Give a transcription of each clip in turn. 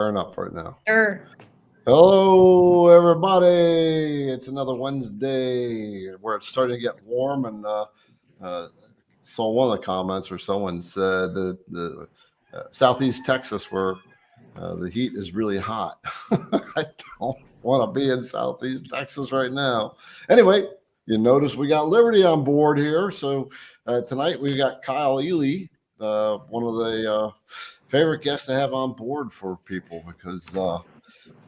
Firing up right now. Sure. Hello, everybody. It's another Wednesday where it's starting to get warm, and saw one of the comments where someone said that the Southeast Texas, where the heat is really hot. I don't want to be in Southeast Texas right now. Anyway, you notice we got Liberty on board here. So tonight we got Kyle Elely, one of the favorite guests to have on board for people because the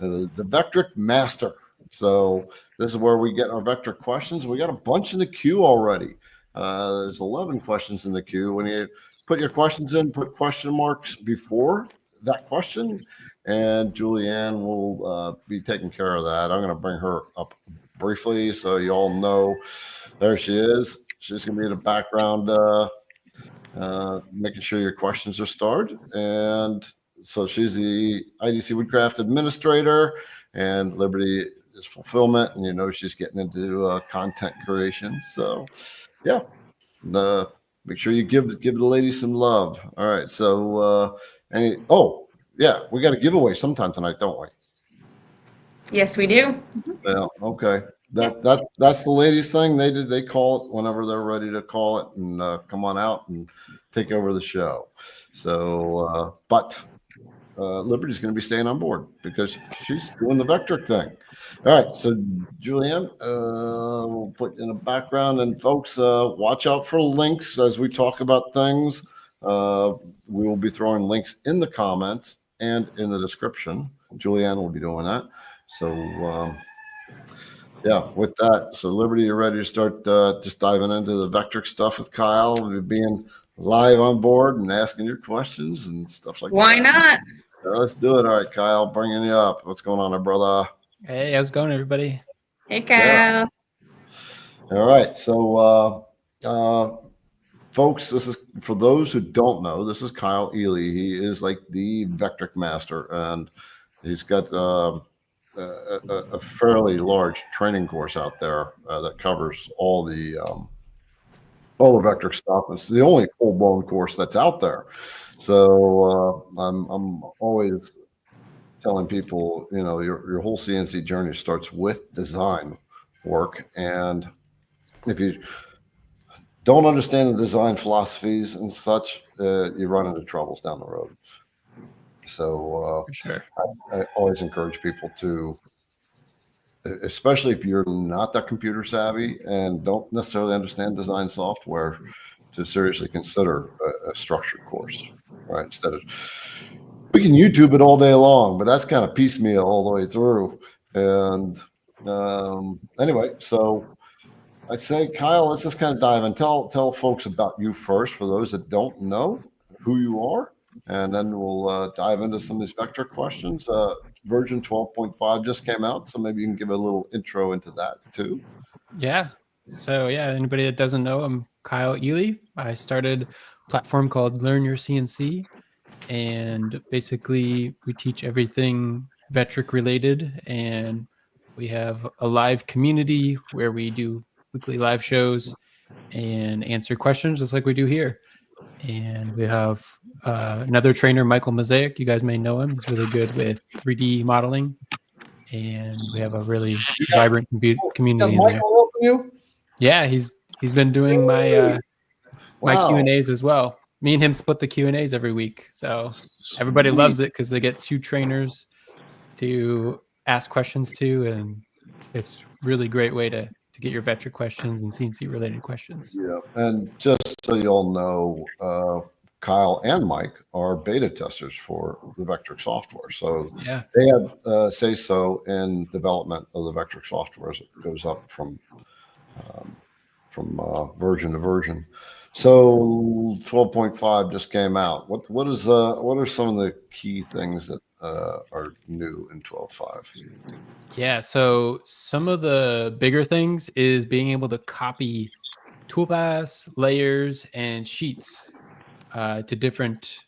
Vectric master. So this is where we get our Vectric questions. We got a bunch in the queue already. There's 11 questions in the queue. When you put your questions in, put question marks before that question, and Julianne will be taking care of that. I'm going to bring her up briefly so you all know. There she is. She's going to be in the background making sure your questions are starred. And so she's the IDC Woodcraft administrator, and Liberty is fulfillment, and you know she's getting into content creation. So yeah, make sure you give the ladies some love. All right, so oh yeah, we got a giveaway sometime tonight, don't we? Yes, we do. Yeah, okay. That's the ladies thing. They call it whenever they're ready to call it, and come on out and take over the show. So but Liberty's going to be staying on board because she's doing the Vectric thing. All right, so Julianne, we'll put in the background, and folks, watch out for links as we talk about things. We will be throwing links in the comments and in the description. Julianne will be doing that. So yeah, with that, so Liberty, you're ready to start just diving into the Vectric stuff with Kyle, being live on board and asking your questions and stuff like that. Why not? Let's do it. All right, Kyle, bringing you up. What's going on there, brother? Hey, how's it going, everybody? Hey, Kyle. Yeah. All right, so folks, this is for those who don't know. This is Kyle Elely. He is like the Vectric master, and he's got a fairly large training course out there that covers all the Vectric stuff. It's the only full-blown course that's out there. So I'm always telling people, you know, your whole CNC journey starts with design work, and if you don't understand the design philosophies and such, you run into troubles down the road. So For sure. I always encourage people to, especially if you're not that computer savvy and don't necessarily understand design software, to seriously consider a structured course, right? Instead of, we can YouTube it all day long, but that's kind of piecemeal all the way through. And anyway, so I'd say, Kyle, let's just kind of dive in. Tell folks about you first, for those that don't know who you are, and then we'll dive into some of these Vectric questions. Version 12.5 just came out, so maybe you can give a little intro into that too. Yeah. So yeah, anybody that doesn't know, I'm Kyle Elely. I started a platform called Learn Your CNC, and basically we teach everything Vectric related, and we have a live community where we do weekly live shows and answer questions just like we do here. And we have another trainer, Michael Mosaic. You guys may know him. He's really good with 3D modeling, and we have a really vibrant community in there. You? Yeah, he's been doing my my Wow. Q&As as well. Me and him split the Q&As every week, so everybody loves it because they get two trainers to ask questions to, and it's really great way to get your Vectric questions and CNC related questions. Yeah, and just so you all know, Kyle and Mike are beta testers for the Vectric software, so Yeah, they have say so in development of the Vectric software as it goes up from version to version. So 12.5 just came out. What are some of the key things that are new in 12.5? yeah. So some of the bigger things is being able to copy toolpaths, layers, and sheets to different.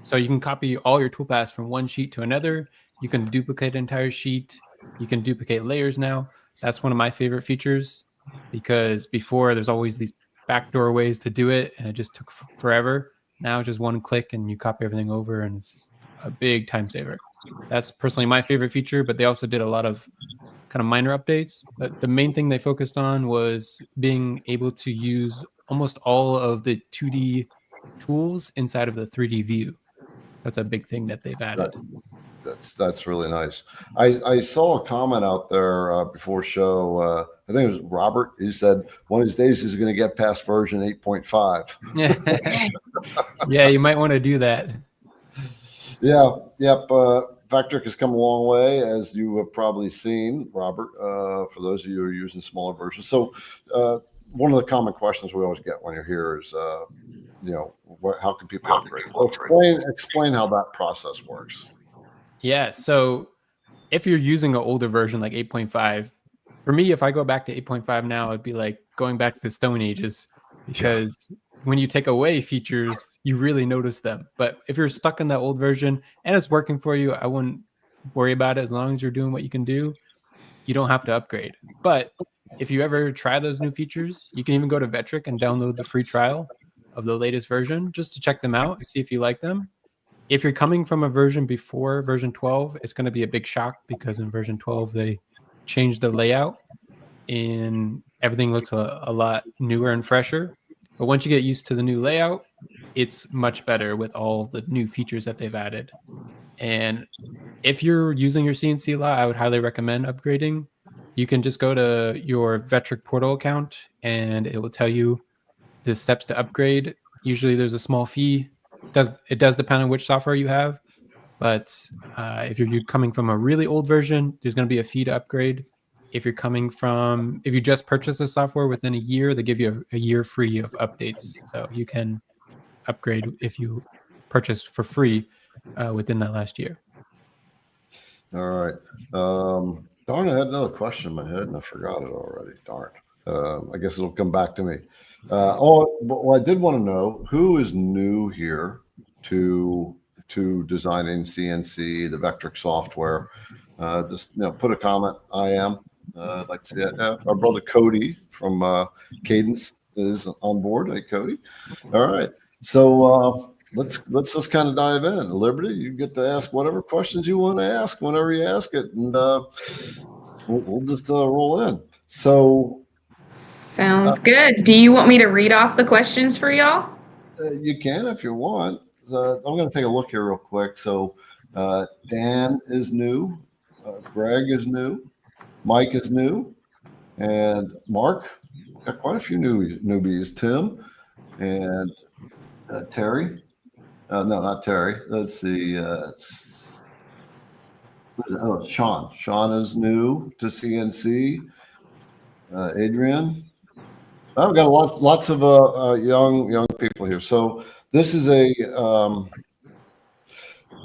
So you can copy all your toolpaths from one sheet to another. You can duplicate an entire sheet. You can duplicate layers now. That's one of my favorite features, because before there's always these backdoor ways to do it, and it just took forever. Now it's just one click and you copy everything over, and it's a big time saver. That's personally my favorite feature, but they also did a lot of kind of minor updates. But the main thing they focused on was being able to use almost all of the 2D tools inside of the 3D view. That's a big thing that they've added. That's really nice. I saw a comment out there before show. I think it was Robert. He said one of these days he's going to get past version 8.5. Yeah, you might want to do that. Yeah, yep. Vectric has come a long way, as you have probably seen, Robert, for those of you who are using smaller versions. So one of the common questions we always get when you're here is, how can people upgrade? Well, explain how that process works. Yeah, so if you're using an older version like 8.5, for me, if I go back to 8.5 now, it'd be like going back to the Stone Ages, because when you take away features, you really notice them. But if you're stuck in that old version and it's working for you, I wouldn't worry about it. As long as you're doing what you can do, you don't have to upgrade. But if you ever try those new features, you can even go to Vectric and download the free trial of the latest version just to check them out, see if you like them. If you're coming from a version before version 12, it's going to be a big shock, because in version 12, they changed the layout and everything looks a lot newer and fresher. But once you get used to the new layout, it's much better with all the new features that they've added. And if you're using your CNC a lot, I would highly recommend upgrading. You can just go to your Vectric portal account and it will tell you the steps to upgrade. Usually there's a small fee. It does depend on which software you have, but if you're coming from a really old version, there's going to be a fee to upgrade. If you just purchase the software within a year, they give you a year free of updates. So you can upgrade if you purchase for free within that last year. All right. Darn, I had another question in my head and I forgot it already. Darn. I guess it'll come back to me. Well, I did want to know who is new here to designing CNC, the Vectric software. Just put a comment. I am. I'd like to see it. Our brother Cody from Cadence is on board. Hey, Cody. All right. So let's just kind of dive in. Liberty, you get to ask whatever questions you want to ask whenever you ask it, and we'll just roll in. So. Sounds good. Do you want me to read off the questions for y'all? You can if you want. I'm going to take a look here real quick. So Dan is new. Greg is new. Mike is new. And Mark, got quite a few newbies. Tim and Terry. No, not Terry. Let's see. Sean. Sean is new to CNC. Adrian. I've got lots of young people here. So this is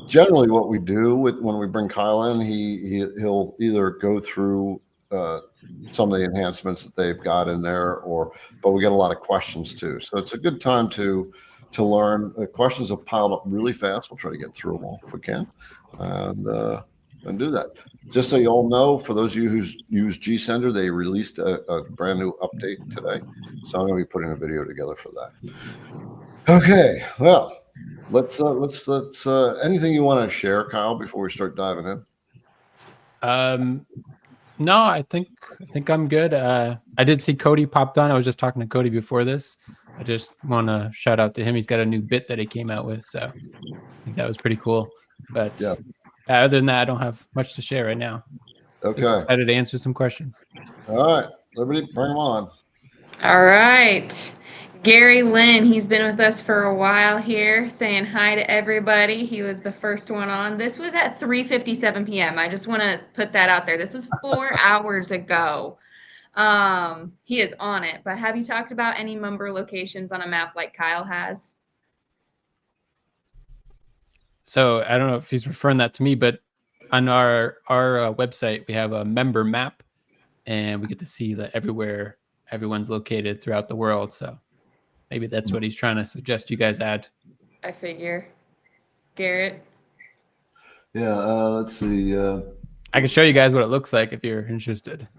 generally what we do when we bring Kyle in. He'll either go through some of the enhancements that they've got in there, but we get a lot of questions too. So it's a good time to learn. The questions have piled up really fast. We'll try to get through them all if we can, and do that. Just so you all know, for those of you who use GSender, they released a brand new update today. So I'm going to be putting a video together for that. Okay, well, let's anything you want to share, Kyle, before we start diving in? No, I think I'm good. I did see Cody popped on. I was just talking to Cody before this. I just want to shout out to him. He's got a new bit that he came out with, so I think that was pretty cool. But yeah. Other than that, I don't have much to share right now. Okay. Just excited to answer some questions. All right, Liberty, bring them on. All right. Gary Lynn, he's been with us for a while here, saying hi to everybody. He was the first one on. This was at 3:57 p.m. I just want to put that out there. This was 4 hours ago. He is on it. But have you talked about any member locations on a map like Kyle has? So I don't know if he's referring that to me, but on our website, we have a member map, and we get to see that everywhere everyone's located throughout the world. So maybe that's what he's trying to suggest you guys add. I figure. Garrett? Yeah, let's see. I can show you guys what it looks like if you're interested.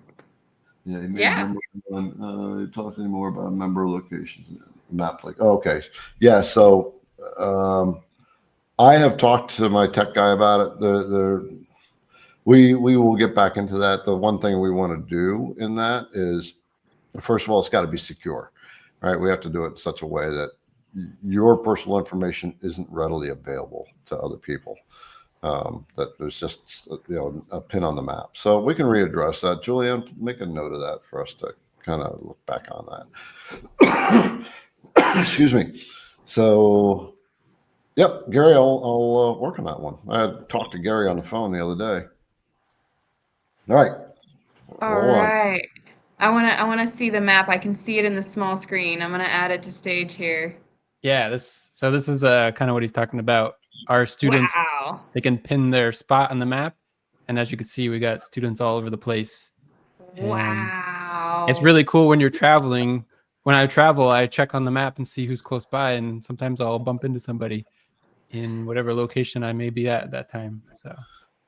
Yeah, he made you talk any more about member locations map like okay. Yeah, so I have talked to my tech guy about it. We will get back into that. The one thing we want to do in that is, first of all, it's got to be secure, right? We have to do it in such a way that your personal information isn't readily available to other people. That there's just a pin on the map. So we can readdress that. Julianne, make a note of that for us to kind of look back on that. Excuse me. So, yep, Gary, I'll work on that one. I had talked to Gary on the phone the other day. All right. All right. I wanna see the map. I can see it in the small screen. I'm gonna add it to stage here. Yeah, this is kind of what he's talking about. Our students, Wow. they can pin their spot on the map, and as you can see, we got students all over the place. Wow. It's really cool when you're traveling. When I travel, I check on the map and see who's close by, and sometimes I'll bump into somebody in whatever location I may be at that time. So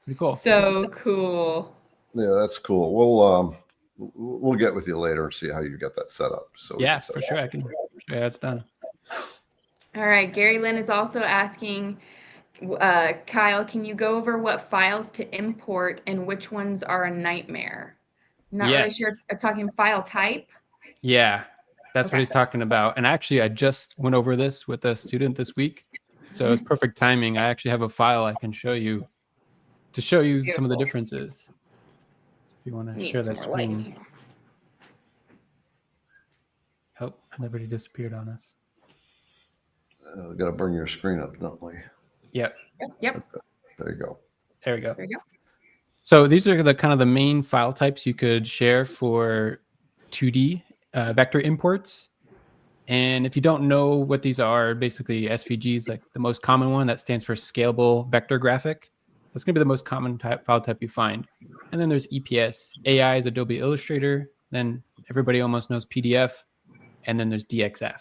pretty cool. So cool. Yeah, that's cool. We'll get with you later and see how you get that set up. So yeah, for sure. I can show you how it's done. All right. Gary Lynn is also asking, Kyle, can you go over what files to import and which ones are a nightmare? Not really sure. Talking file type. Yeah, that's what he's talking about. And actually, I just went over this with a student this week. So it's perfect timing. I actually have a file I can show you to show you some of the differences. If you want to share that screen. Oh, Liberty disappeared on us. We got to bring your screen up, don't we? Yep. Okay. There you go. There we go. So these are the kind of the main file types you could share for 2D vector imports. And if you don't know what these are, basically SVG is like the most common one. That stands for Scalable Vector Graphic. That's going to be the most common file type you find. And then there's EPS. AI is Adobe Illustrator. Then everybody almost knows PDF. And then there's DXF.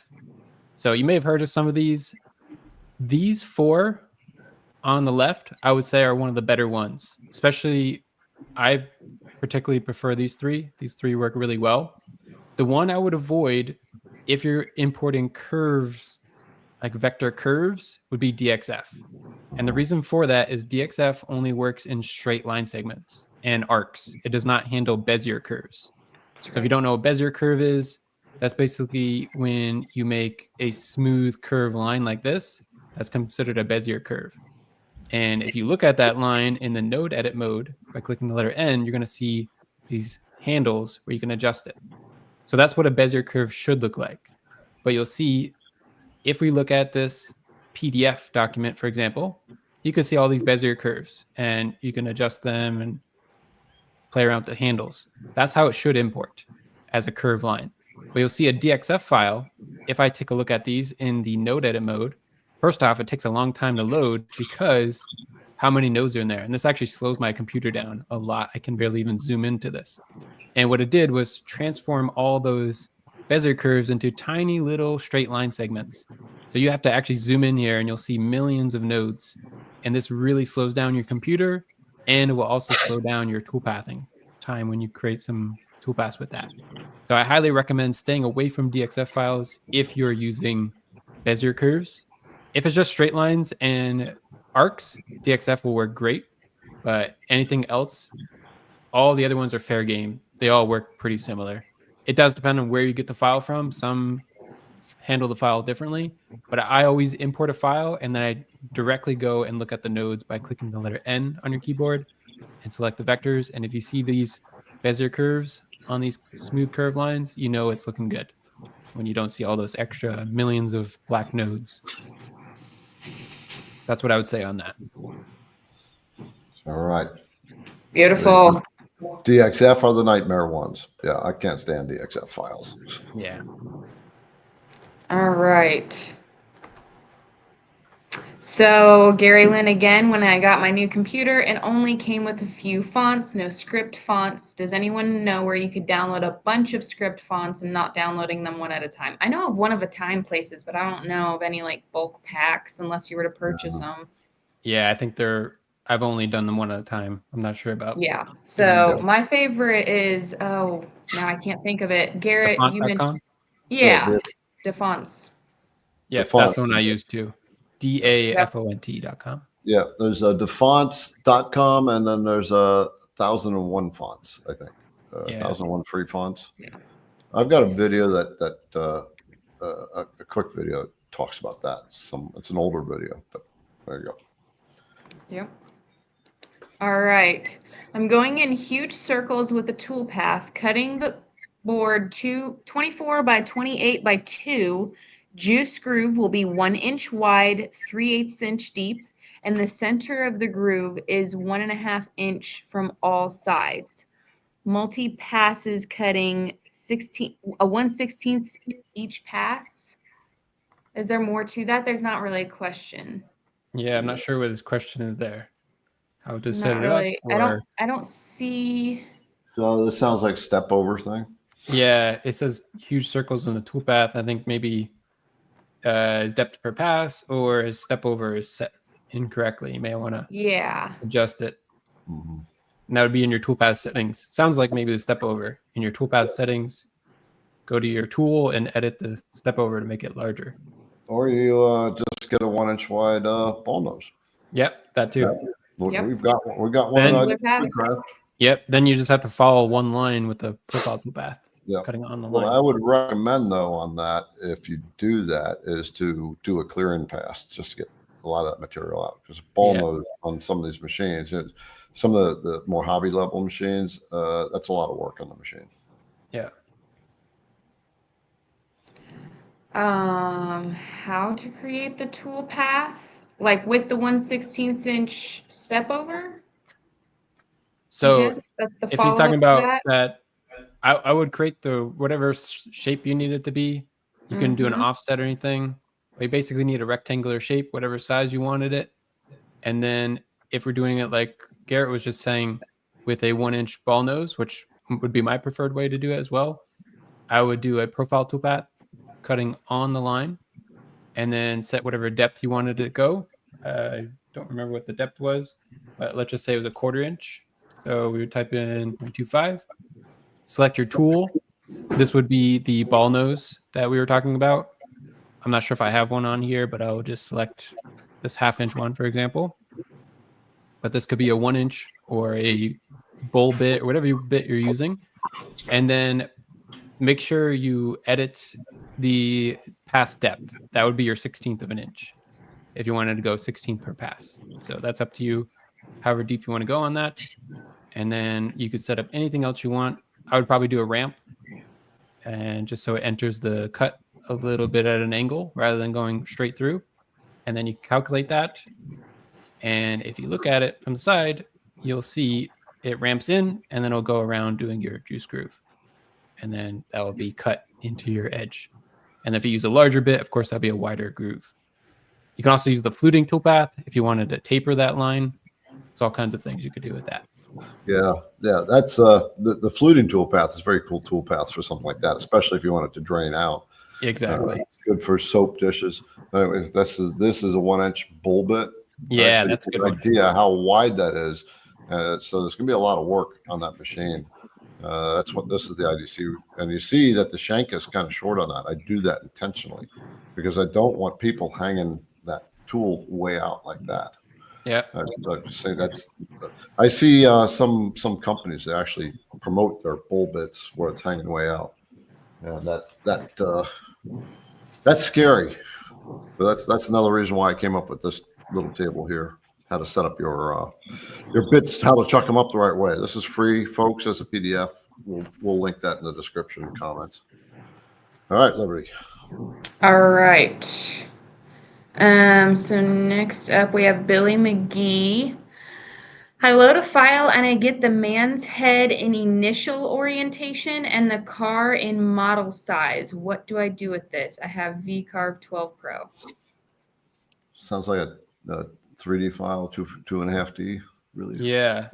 So you may have heard of some of these. These four on the left, I would say, are one of the better ones. Especially, I particularly prefer these three. These three work really well. The one I would avoid if you're importing curves, like vector curves, would be DXF. And the reason for that is DXF only works in straight line segments and arcs. It does not handle Bezier curves. So if you don't know what Bezier curve is, that's basically when you make a smooth curve line like this, that's considered a Bezier curve. And if you look at that line in the node edit mode by clicking the letter N, you're going to see these handles where you can adjust it. So that's what a Bezier curve should look like. But you'll see if we look at this PDF document, for example, you can see all these Bezier curves and you can adjust them and play around with the handles. That's how it should import as a curve line. But you'll see a DXF file. If I take a look at these in the node edit mode, first off, it takes a long time to load because how many nodes are in there? And this actually slows my computer down a lot. I can barely even zoom into this. And what it did was transform all those Bezier curves into tiny little straight line segments. So you have to actually zoom in here and you'll see millions of nodes. And this really slows down your computer, and it will also slow down your toolpathing time when you create some toolpaths with that. So I highly recommend staying away from DXF files if you're using Bezier curves. If it's just straight lines and arcs, DXF will work great. But anything else, all the other ones are fair game. They all work pretty similar. It does depend on where you get the file from. Some handle the file differently, but I always import a file and then I directly go and look at the nodes by clicking the letter N on your keyboard and select the vectors. And if you see these Bezier curves on these smooth curve lines, you know it's looking good when you don't see all those extra millions of black nodes. That's what I would say on that. All right. Beautiful. DXF are the nightmare ones. Yeah, I can't stand DXF files. Yeah. All right. So Gary Lynn again, when I got my new computer, it only came with a few fonts, no script fonts. Does anyone know where you could download a bunch of script fonts and not downloading them one at a time? I know of one of a time places, but I don't know of any like bulk packs unless you were to purchase them. Yeah, I think I've only done them one at a time. I'm not sure about. Yeah. So my favorite is, now I can't think of it. Garrett, you mentioned. Yeah. The fonts. Yeah, The fonts. that's the one I use too. DAFONT.com. Yeah, there's defonts.com, and then there's 1001 fonts, I think. 1001 free fonts. Yeah. I've got a video a quick video that talks about that. It's an older video, but there you go. Yep. All right. I'm going in huge circles with the toolpath, cutting the board 24 by 28 by 2. Juice groove will be 1 inch wide, 3/8 inch deep, and the center of the groove is 1.5 inch from all sides. Multi passes cutting 1/16 each pass. Is there more to that? There's not really a question. Yeah, I'm not sure what this question is there. How to set Not it really. up? I don't see. So this sounds like step over thing. Yeah, it says huge circles in the toolpath. I think maybe his depth per pass or his step over is set incorrectly. You may want to adjust it. Mm-hmm. And that would be in your toolpath settings. Sounds like maybe the step over. In your toolpath settings, go to your tool and edit the step over to make it larger. Or you just get a 1 inch wide ball nose. Yep, that too. Yep. We've got one. Yep. Then you just have to follow one line with the profile toolpath. Yep. Cutting on the line. What I would recommend though on that, if you do that, is to do a clearing pass just to get a lot of that material out. Because ball nose on some of these machines, some of the more hobby level machines, that's a lot of work on the machine. Yeah. How to create the tool path, like with the 1/16 inch step over? So that's the if he's talking about that, I would create the whatever shape you need it to be. You can do an offset or anything. We basically need a rectangular shape, whatever size you wanted it. And then if we're doing it like Garrett was just saying, with a 1 inch ball nose, which would be my preferred way to do it as well, I would do a profile toolpath, cutting on the line, and then set whatever depth you wanted it to go. I don't remember what the depth was, but let's just say it was a 1/4 inch. So we would type in 0.25, select your tool. This would be the ball nose that we were talking about. I'm not sure if I have one on here, but I'll just select this 1/2 inch one, for example. But this could be a 1 inch or a bull bit or whatever bit you're using. And then make sure you edit the pass depth. That would be your 1/16 of an inch if you wanted to go 16th per pass. So that's up to you, however deep you want to go on that. And then you could set up anything else you want. I would probably do a ramp, and just so it enters the cut a little bit at an angle rather than going straight through. And then you calculate that. And if you look at it from the side, you'll see it ramps in, and then it'll go around doing your juice groove. And then that will be cut into your edge. And if you use a larger bit, of course, that'll be a wider groove. You can also use the fluting toolpath if you wanted to taper that line. There's all kinds of things you could do with that. Yeah. That's the fluting toolpath is a very cool toolpath for something like that, especially if you want it to drain out. Exactly. It's good for soap dishes. This is a 1 inch bull bit. Yeah, that's a good idea how wide that is. So there's gonna be a lot of work on that machine. That's what this is, the IDC, and you see that the shank is kind of short on that. I do that intentionally because I don't want people hanging that tool way out like that. Yeah, I see some companies that actually promote their bull bits where it's hanging way out, and that's scary. But that's another reason why I came up with this little table here. How to set up your bits, how to chuck them up the right way. This is free, folks, as a PDF. We'll link that in the description and comments. All right, Liberty. All right. So next up we have Billy McGee. I load a file and I get the man's head in initial orientation and the car in model size. What do I do with this? I have VCarve 12 Pro. Sounds like a 3D file, 2.5D, really. Yeah.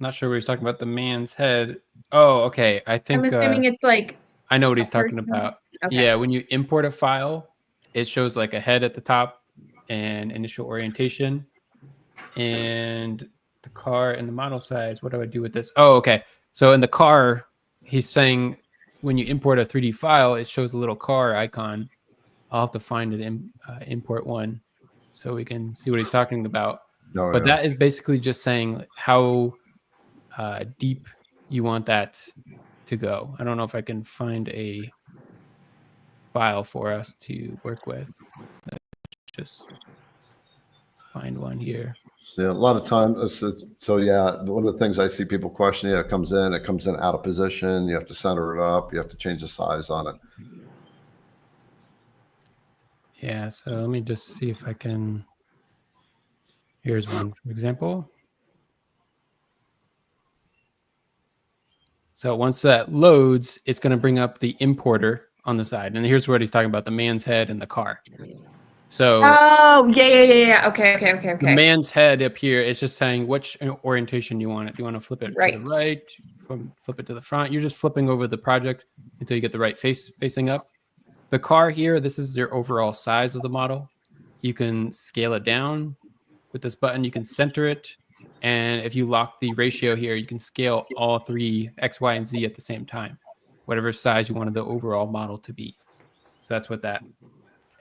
Not sure what he's talking about. The man's head. Oh, okay. I think I'm assuming it's like I know what he's talking about. Okay. Yeah, when you import a file, it shows like a head at the top and initial orientation and the car and the model size. What do I do with this? Oh, okay. So in the car, he's saying when you import a 3D file, it shows a little car icon I'll have to find an import one so we can see what he's talking about. Oh, But yeah. that is basically just saying how deep you want that to go. I don't know if I can find a file for us to work with. Let's just find one here. Yeah, a lot of times. So yeah, one of the things I see people question, it comes in out of position. You have to center it up. You have to change the size on it. Yeah, so let me just see if I can. Here's one, for example. So once that loads, it's going to bring up the importer on the side. And here's what he's talking about, the man's head and the car. So Oh, yeah. Okay. the man's head up here is just saying which orientation you want it. Do you want to flip it to the right, flip it to the front? You're just flipping over the project until you get the right face facing up. The car here, this is your overall size of the model. You can scale it down with this button. You can center it. And if you lock the ratio here, you can scale all three X, Y, and Z at the same time, whatever size you wanted the overall model to be. So that's what that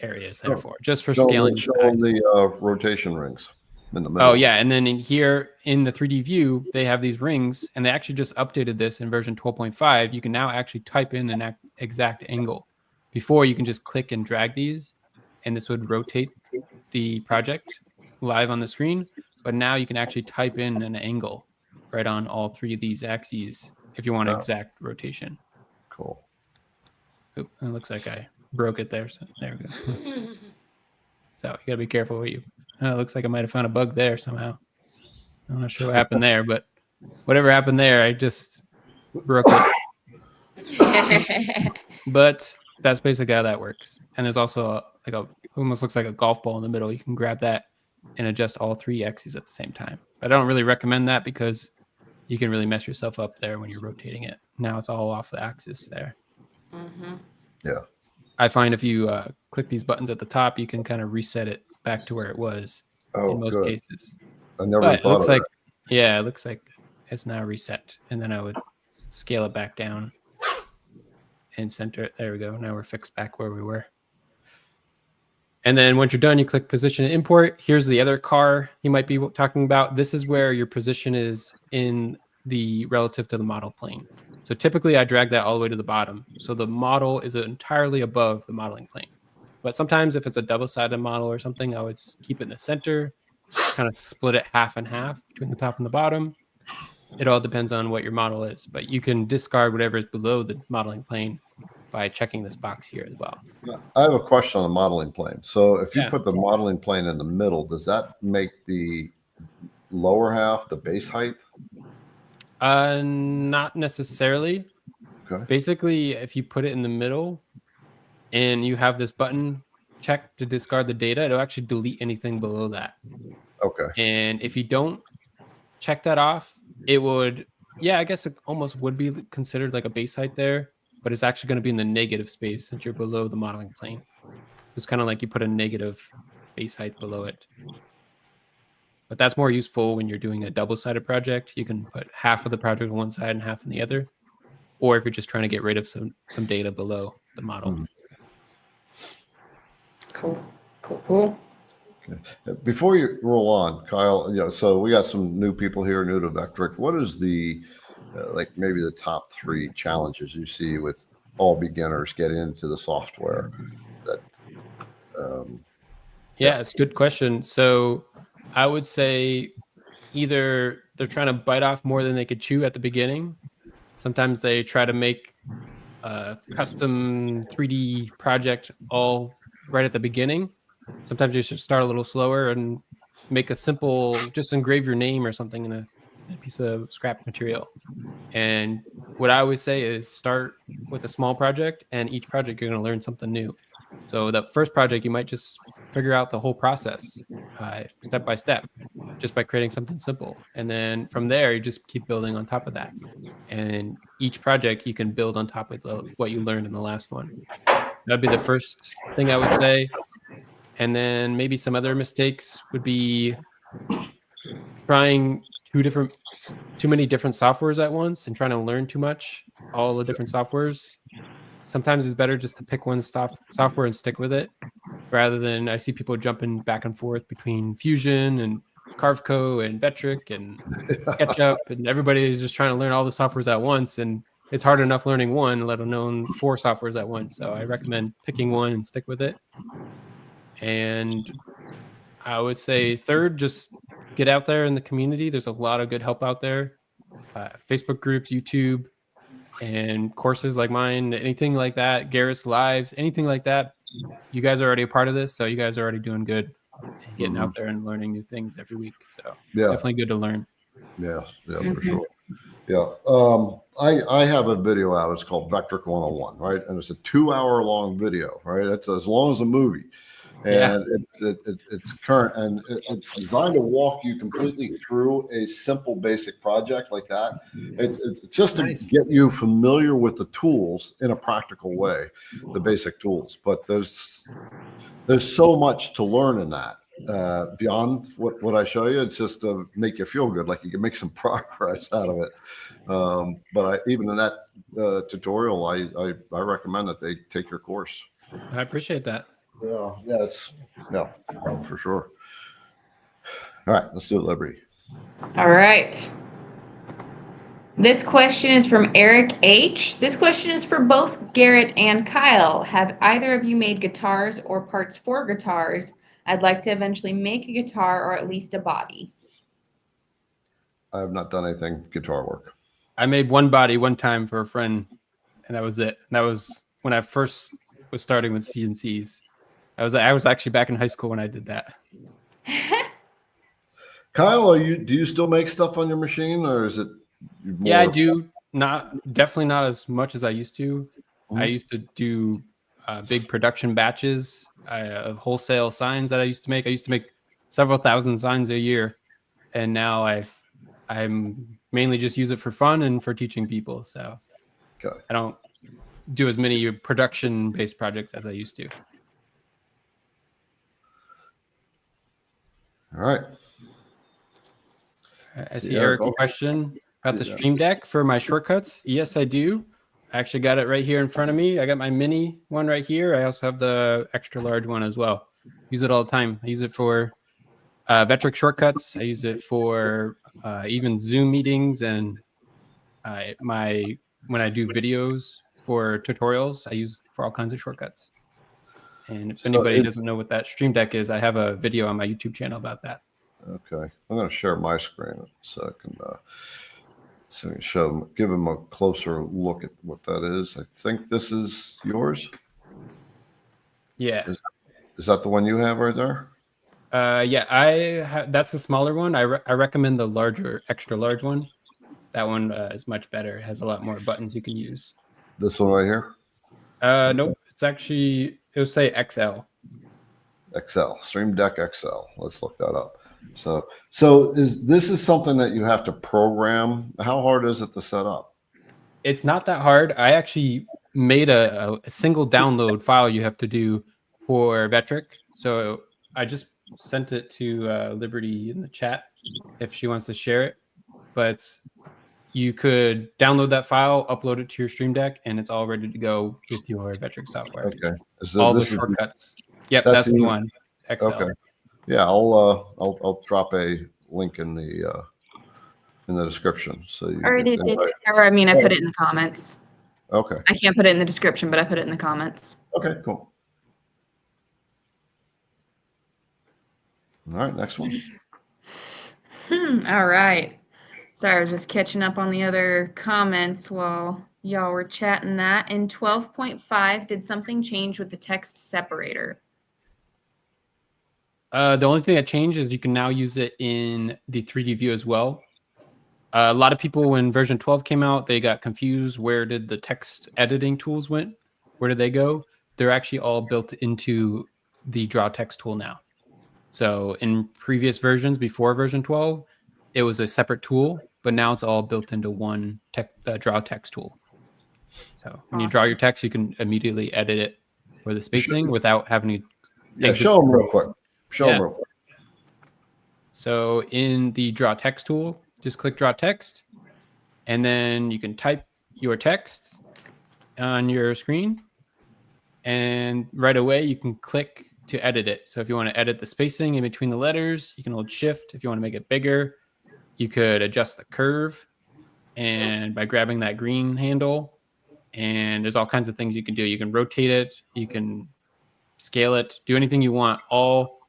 area is there for, just for scaling. Show the rotation rings in the middle. Oh yeah, and then in here in the 3D view, they have these rings, and they actually just updated this in version 12.5. You can now actually type in an exact angle. Before, you can just click and drag these, and this would rotate the project live on the screen. But now you can actually type in an angle right on all three of these axes if you want exact rotation. Cool. Oop, it looks like I broke it there. So there we go. So you gotta be careful what you. It looks like I might have found a bug there somehow. I'm not sure what happened there, but whatever happened there, I just broke it. But that's basically how that works. And there's also almost looks like a golf ball in the middle. You can grab that and adjust all three axes at the same time. But I don't really recommend that because you can really mess yourself up there when you're rotating it. Now it's all off the axis there. Mm-hmm. Yeah. I find if you click these buttons at the top, you can kind of reset it back to where it was in most cases. I never thought of that. Yeah, it looks like it's now reset. And then I would scale it back down and center it. There we go. Now we're fixed back where we were. And then once you're done, you click position and import. Here's the other car you might be talking about. This is where your position is in the relative to the model plane. So typically I drag that all the way to the bottom. So the model is entirely above the modeling plane. But sometimes if it's a double-sided model or something, I would keep it in the center, kind of split it half and half between the top and the bottom. It all depends on what your model is. But you can discard whatever is below the modeling plane by checking this box here as well. I have a question on the modeling plane. So if you put the modeling plane in the middle, does that make the lower half the base height? Not necessarily. Okay. Basically, if you put it in the middle and you have this button check to discard the data, it'll actually delete anything below that. Okay. And if you don't check that off, it would, I guess it almost would be considered like a base height there, but it's actually going to be in the negative space since you're below the modeling plane. So it's kind of like you put a negative base height below it. But that's more useful when you're doing a double-sided project. You can put half of the project on one side and half on the other. Or if you're just trying to get rid of some data below the model. Cool. Okay. Before you roll on, Kyle, so we got some new people here, new to Vectric. What is the maybe the top 3 challenges you see with all beginners getting into the software? It's a good question. So I would say either they're trying to bite off more than they could chew at the beginning. Sometimes they try to make a custom 3D project all right at the beginning. Sometimes you should start a little slower and make a simple, just engrave your name or something in a piece of scrap material. And what I always say is start with a small project, and each project you're going to learn something new. So the first project, you might just figure out the whole process step by step, just by creating something simple. And then from there, you just keep building on top of that. And each project you can build on top of what you learned in the last one. That'd be the first thing I would say. And then maybe some other mistakes would be trying too many different softwares at once and trying to learn too much, all the different softwares. sometimes it's better just to pick one software and stick with it, rather than I see people jumping back and forth between Fusion and Carveco and Vectric and SketchUp, and everybody is just trying to learn all the softwares at once, and it's hard enough learning one, let alone 4 softwares at once. So I recommend picking one and stick with it. And I would say third, just get out there in the community. There's a lot of good help out there. Facebook groups, YouTube, and courses like mine, anything like that, Garrett's lives, anything like that. You guys are already a part of this, so you guys are already doing good and getting out there and learning new things every week. So definitely good to learn. Yeah, for sure. Yeah. I have a video out. It's called Vectric 101, right? And it's a 2-hour long video, right? It's as long as a movie. And it's current, and it's designed to walk you completely through a simple, basic project like that. It's just to get you familiar with the tools in a practical way, the basic tools. But there's so much to learn in that. Beyond what I show you, it's just to make you feel good, like you can make some progress out of it. But even in that tutorial, I recommend that they take your course. I appreciate that. Yeah, for sure. All right, let's do it, Liberty. All right. This question is from Eric H. This question is for both Garrett and Kyle. Have either of you made guitars or parts for guitars? I'd like to eventually make a guitar or at least a body. I have not done anything guitar work. I made one body one time for a friend, and that was it. That was when I first was starting with CNCs. I was actually back in high school when I did that. Kyle, do you still make stuff on your machine, or is it more? Yeah, I do. Definitely not as much as I used to. I used to do big production batches of wholesale signs that I used to make. I used to make several thousand signs a year, and now I'm mainly just use it for fun and for teaching people. So I don't do as many production-based projects as I used to. All right. I see Eric's question about the Stream Deck for my shortcuts. Yes, I do. I actually got it right here in front of me. I got my mini one right here. I also have the extra large one as well. Use it all the time. I use it for Vectric shortcuts. I use it for even Zoom meetings, and when I do videos for tutorials, I use it for all kinds of shortcuts. And if anybody doesn't know what that Stream Deck is, I have a video on my YouTube channel about that. Okay, I'm going to share my screen so I can give them a closer look at what that is. I think this is yours. Yeah. Is that the one you have right there? Yeah, that's the smaller one. I recommend the larger, extra large one. That one is much better. It has a lot more buttons you can use. This one right here? Nope. It's actually, it'll say XL. XL, Stream Deck XL. Let's look that up. So this is something that you have to program. How hard is it to set up? It's not that hard. I actually made a single download file you have to do for Vectric. So I just sent it to Liberty in the chat if she wants to share it. But you could download that file, upload it to your Stream Deck, and it's all ready to go with your Vectric software. Okay. All the shortcuts. Yep, that's the one. XL. Okay. Yeah, I'll drop a link in the description. So you already did it. Or I mean, I put it in the comments. Okay. I can't put it in the description, but I put it in the comments. Okay, cool. All right, next one. All right. Sorry, I was just catching up on the other comments while y'all were chatting that. In 12.5, did something change with the text separator? The only thing that changed is you can now use it in the 3D view as well. A lot of people, when version 12 came out, they got confused. Where did the text editing tools went? Where did they go? They're actually all built into the draw text tool now. So in previous versions, before version 12, it was a separate tool, but now it's all built into one draw text tool. So when you draw your text, you can immediately edit it for the spacing without having to. Yeah, show them real quick. Show them real quick. So in the draw text tool, just click draw text, and then you can type your text, on your screen, and right away you can click to edit it. So if you want to edit the spacing in between the letters, you can hold shift. If you want to make it bigger, you could adjust the curve, and by grabbing that green handle, and there's all kinds of things you can do. You can rotate it, you can scale it, do anything you want, all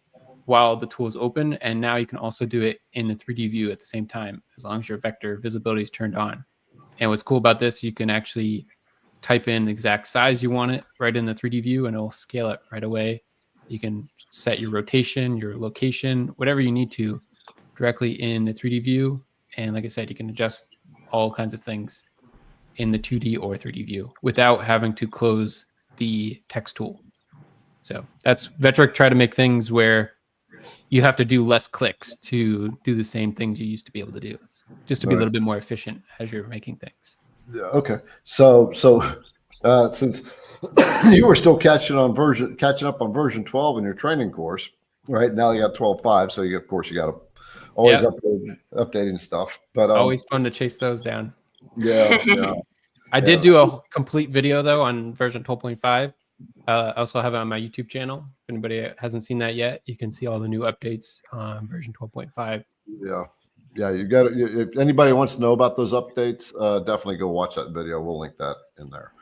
while the tool is open. And now you can also do it in the 3D view at the same time, as long as your vector visibility is turned on. And what's cool about this, you can actually type in the exact size you want it right in the 3D view, and it'll scale it right away. You can set your rotation, your location, whatever you need to directly in the 3D view. And like I said, you can adjust all kinds of things in the 2D or 3D view without having to close the text tool. So that's Vectric try to make things where you have to do less clicks to do the same things you used to be able to do, just to be a little bit more efficient as you're making things. Yeah. Okay. So since you were still catching up on version 12 in your training course, right now you got 12.5. So of course you got to always updating stuff, but always fun to chase those down. Yeah. I did do a complete video though on version 12.5. I also have it on my YouTube channel. If anybody hasn't seen that yet, you can see all the new updates on version 12.5. Yeah, you got it. If anybody wants to know about those updates, definitely go watch that video. We'll link that in there.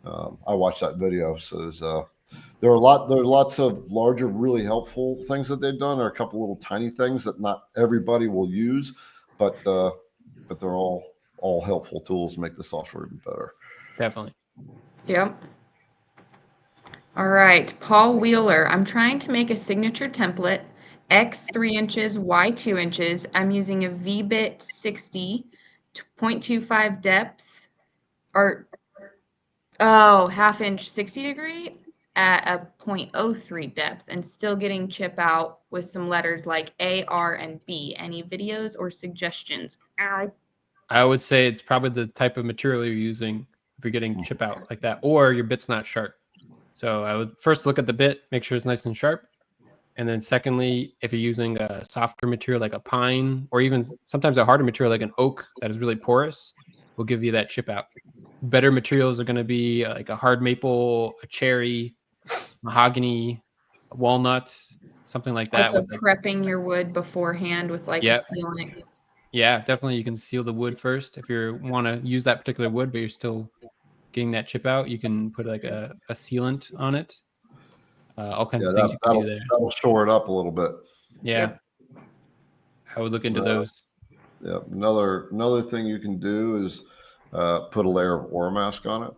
I watched that video, so there are lots of larger, really helpful things that they've done. There are a couple little tiny things that not everybody will use, but they're all helpful tools to make the software even better. Definitely. Yep. All right, Paul Wheeler. I'm trying to make a signature template, X 3 inches, Y 2 inches. I'm using a V-bit 60, 0.25 depth, or half inch 60 degree at a 0.03 depth, and still getting chip out with some letters like A, R, and B. Any videos or suggestions? I would say it's probably the type of material you're using if you're getting chip out like that, or your bit's not sharp. So I would first look at the bit, make sure it's nice and sharp. And then secondly, if you're using a softer material like a pine, or even sometimes a harder material like an oak that is really porous, will give you that chip out. Better materials are going to be like a hard maple, a cherry, mahogany, a walnut, something like that. Also prepping your wood beforehand with like a sealant. Yeah, definitely. You can seal the wood first. If you want to use that particular wood, but you're still getting that chip out, you can put like a sealant on it. All kinds of things you can do there. That'll shore it up a little bit. Yeah. I would look into those. Yeah. Another thing you can do is put a layer of ore mask on it.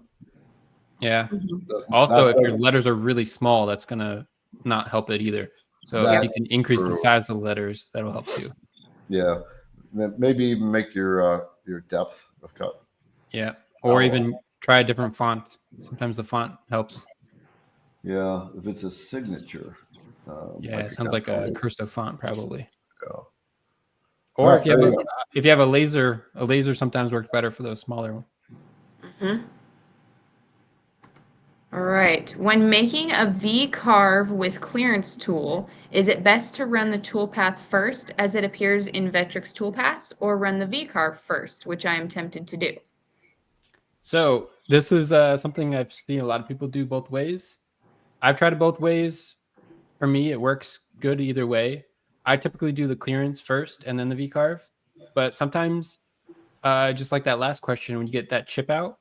Yeah. Also, if your letters are really small, that's going to not help it either. So if you can increase the size of the letters, that'll help too. Yeah. Maybe even make your depth of cut. Yeah. Or even try a different font. Sometimes the font helps. Yeah, if it's a signature. It sounds like a cursive font probably. Yeah. Or if you have a laser sometimes works better for those smaller ones. Mm-hmm. All right. When making a VCarve with clearance tool, is it best to run the toolpath first as it appears in Vectric's toolpaths, or run the VCarve first, which I am tempted to do? So this is something I've seen a lot of people do both ways. I've tried it both ways. For me, it works good either way. I typically do the clearance first and then the VCarve. But sometimes, just like that last question, when you get that chip out,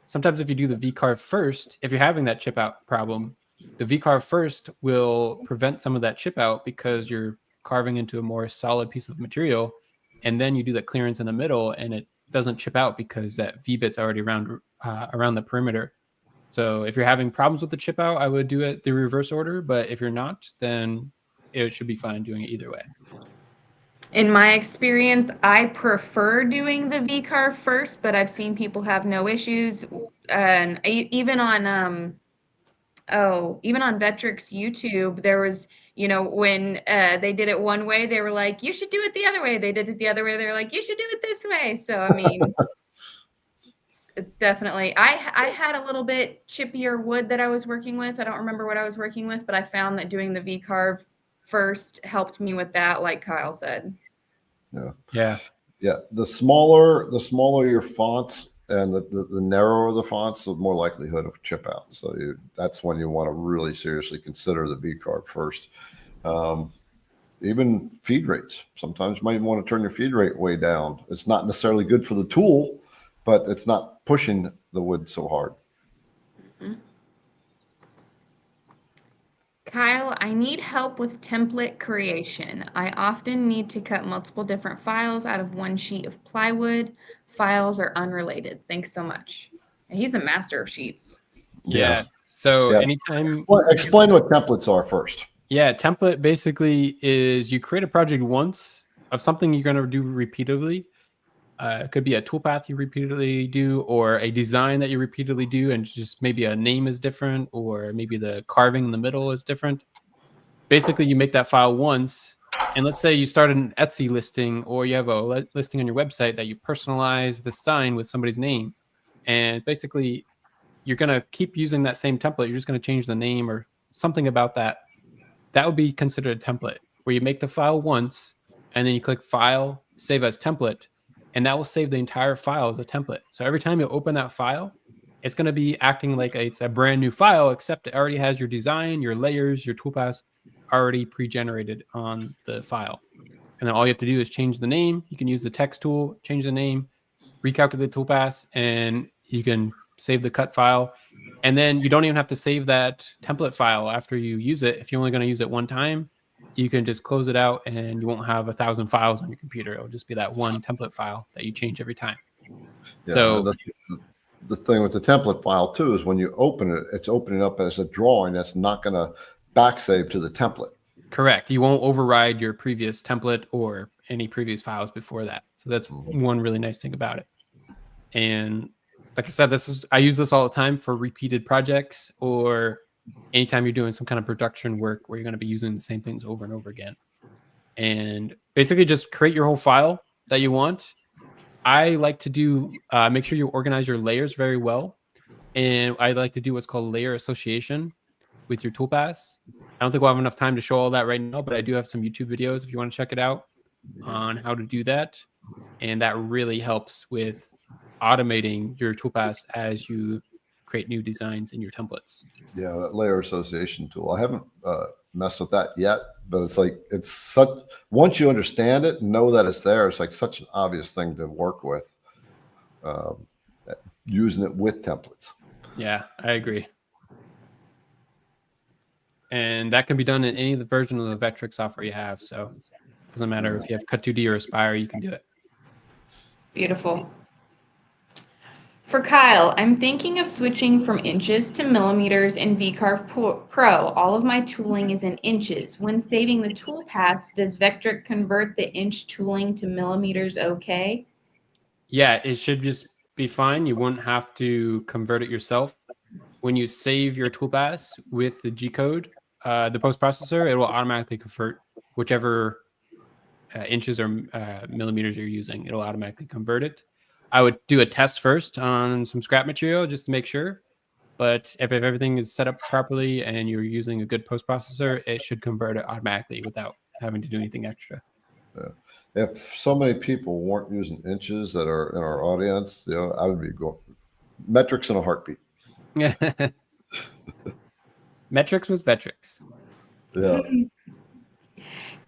sometimes if you do the VCarve first, if you're having that chip out problem, the VCarve first will prevent some of that chip out because you're carving into a more solid piece of material. And then you do that clearance in the middle and it doesn't chip out because that V-bit's already around the perimeter. So if you're having problems with the chip out, I would do it the reverse order. But if you're not, then it should be fine doing it either way. In my experience, I prefer doing the VCarve first, but I've seen people have no issues. And even on Vectric's YouTube, there was, when they did it one way, they were like, you should do it the other way. They did it the other way. They were like, you should do it this way. So, I mean, it's definitely, I had a little bit chippier wood that I was working with. I don't remember what I was working with, but I found that doing the VCarve first helped me with that, like Kyle said. Yeah. The smaller your fonts and the narrower the fonts, the more likelihood of chip out. So that's when you want to really seriously consider the VCarve first. Even feed rates. Sometimes you might want to turn your feed rate way down. It's not necessarily good for the tool, but it's not pushing the wood so hard. Kyle, I need help with template creation. I often need to cut multiple different files out of one sheet of plywood. Files are unrelated. Thanks so much. And he's the master of sheets. Yeah. So Yeah. anytime. Well, explain what templates are first. Yeah, template basically is you create a project once of something you're going to do repeatedly. It could be a toolpath you repeatedly do, or a design that you repeatedly do, and just maybe a name is different, or maybe the carving in the middle is different. Basically, you make that file once, and let's say you start an Etsy listing, or you have a listing on your website that you personalize the sign with somebody's name, and basically you're going to keep using that same template. You're just going to change the name or something about that. That would be considered a template, where you make the file once, and then you click File, Save as Template, and that will save the entire file as a template. So every time you open that file, it's going to be acting like it's a brand new file, except it already has your design, your layers, your toolpaths already pre-generated on the file. And then all you have to do is change the name. You can use the text tool, change the name, recalculate the toolpaths, and you can save the cut file. And then you don't even have to save that template file after you use it. If you're only going to use it one time, you can just close it out and you won't have 1,000 files on your computer. It'll just be that one template file that you change every time. Yeah, so the thing with the template file too is when you open it, it's opening up as a drawing that's not going to backsave to the template. Correct. You won't override your previous template or any previous files before that. So that's one really nice thing about it. And like I said, I use this all the time for repeated projects, or anytime you're doing some kind of production work where you're going to be using the same things over and over again. And basically just create your whole file that you want. I like to do, make sure you organize your layers very well. And I like to do what's called layer association with your toolpaths. I don't think we'll have enough time to show all that right now, but I do have some YouTube videos if you want to check it out on how to do that. And that really helps with automating your toolpaths as you create new designs in your templates. Yeah, that layer association tool. I haven't messed with that yet, but it's such, once you understand it and know that it's there, it's like such an obvious thing to work with, using it with templates. Yeah, I agree. And that can be done in any of the version of the Vectric software you have. So it doesn't matter if you have Cut2D or Aspire, you can do it. Beautiful. For Kyle, I'm thinking of switching from inches to millimeters in VCarve Pro. All of my tooling is in inches. When saving the toolpaths, does Vectric convert the inch tooling to millimeters okay? Yeah, it should just be fine. You wouldn't have to convert it yourself. When you save your toolpaths with the G-code, the post-processor, it will automatically convert whichever inches or millimeters you're using. It'll automatically convert it. I would do a test first on some scrap material just to make sure. But if everything is set up properly and you're using a good post-processor, it should convert it automatically without having to do anything extra. Yeah. If so many people weren't using inches that are in our audience, I would be going metrics in a heartbeat. Yeah. Metrics with Vectrics. Yeah.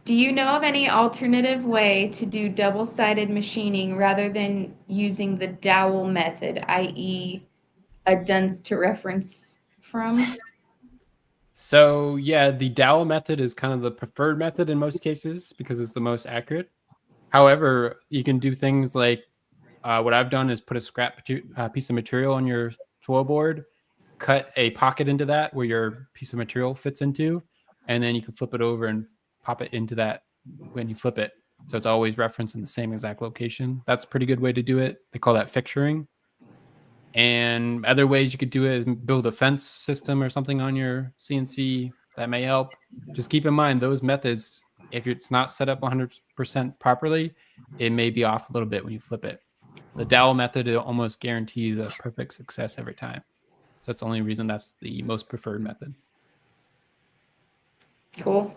Do you know of any alternative way to do double-sided machining rather than using the dowel method, i.e. a dunce to reference from? So yeah, the dowel method is kind of the preferred method in most cases because it's the most accurate. However, you can do things like what I've done is put a scrap piece of material on your tool board, cut a pocket into that where your piece of material fits into, and then you can flip it over and pop it into that when you flip it. So it's always referenced in the same exact location. That's a pretty good way to do it. They call that fixturing. And other ways you could do it is build a fence system or something on your CNC. That may help. Just keep in mind those methods, if it's not set up 100% properly, it may be off a little bit when you flip it. The dowel method, it almost guarantees a perfect success every time. So that's the only reason that's the most preferred method. Cool.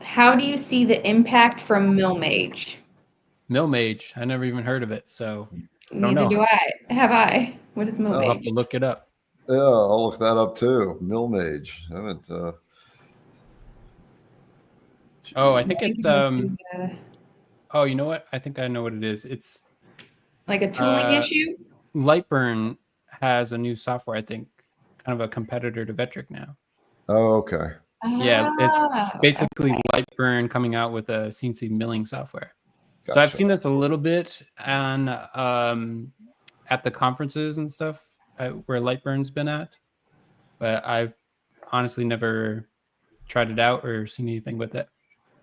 How do you see the impact from Mill Mage? Mill Mage. I never even heard of it, so I don't Neither know. do I. Have I? What is I'll have Mobage? to look it up. Yeah, I'll look that up too. Mill Mage. I haven't. Oh, I think it's Uh, oh, you know what? I think I know what it is. It's like a tooling issue? Lightburn has a new software, I think, kind of a competitor to Vectric now. Oh, okay. Yeah, it's Ah, basically okay. Lightburn coming out with a CNC milling software. Gotcha. So I've seen this a little bit on at the conferences and stuff where Lightburn's been at, but I've honestly never tried it out or seen anything with it.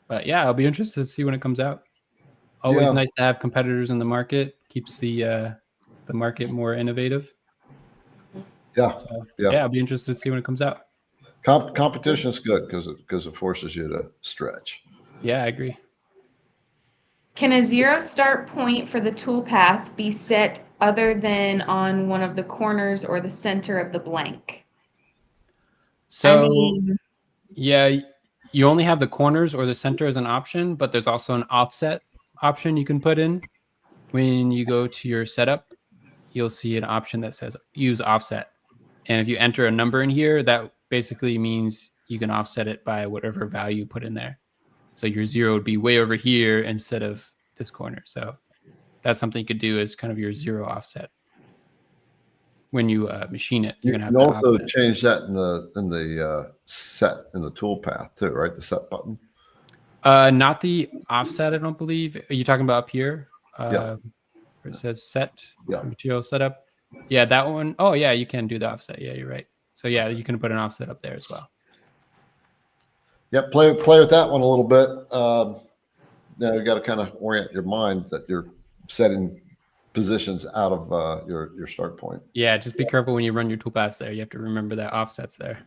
But yeah, I'll be interested to see when it comes out. Always nice to have competitors in the market. Keeps the market more innovative. Yeah. So, Yeah. yeah, I'll be interested to see when it comes out. Competition is good because it forces you to stretch. Yeah, I agree. Can a zero start point for the toolpath be set other than on one of the corners or the center of the blank? So yeah, you only have the corners or the center as an option, but there's also an offset option you can put in. When you go to your setup, you'll see an option that says use offset. And if you enter a number in here, that basically means you can offset it by whatever value you put in there. So your zero would be way over here instead of this corner. So that's something you could do as kind of your zero offset. When you machine it, you're You gonna have can to also offset. change that in the set in the toolpath too, right? The set button. Not the offset, I don't believe. Are you talking about up here? Yeah. Where it says set Yeah. material setup. Yeah, that one. Oh yeah, you can do the offset. Yeah, you're right. So yeah, you can put an offset up there as well. Yeah, play with that one a little bit. Now you got to kind of orient your mind that you're setting positions out of your start point. Yeah, just be careful when you run your toolpaths there. You have to remember that offset's there.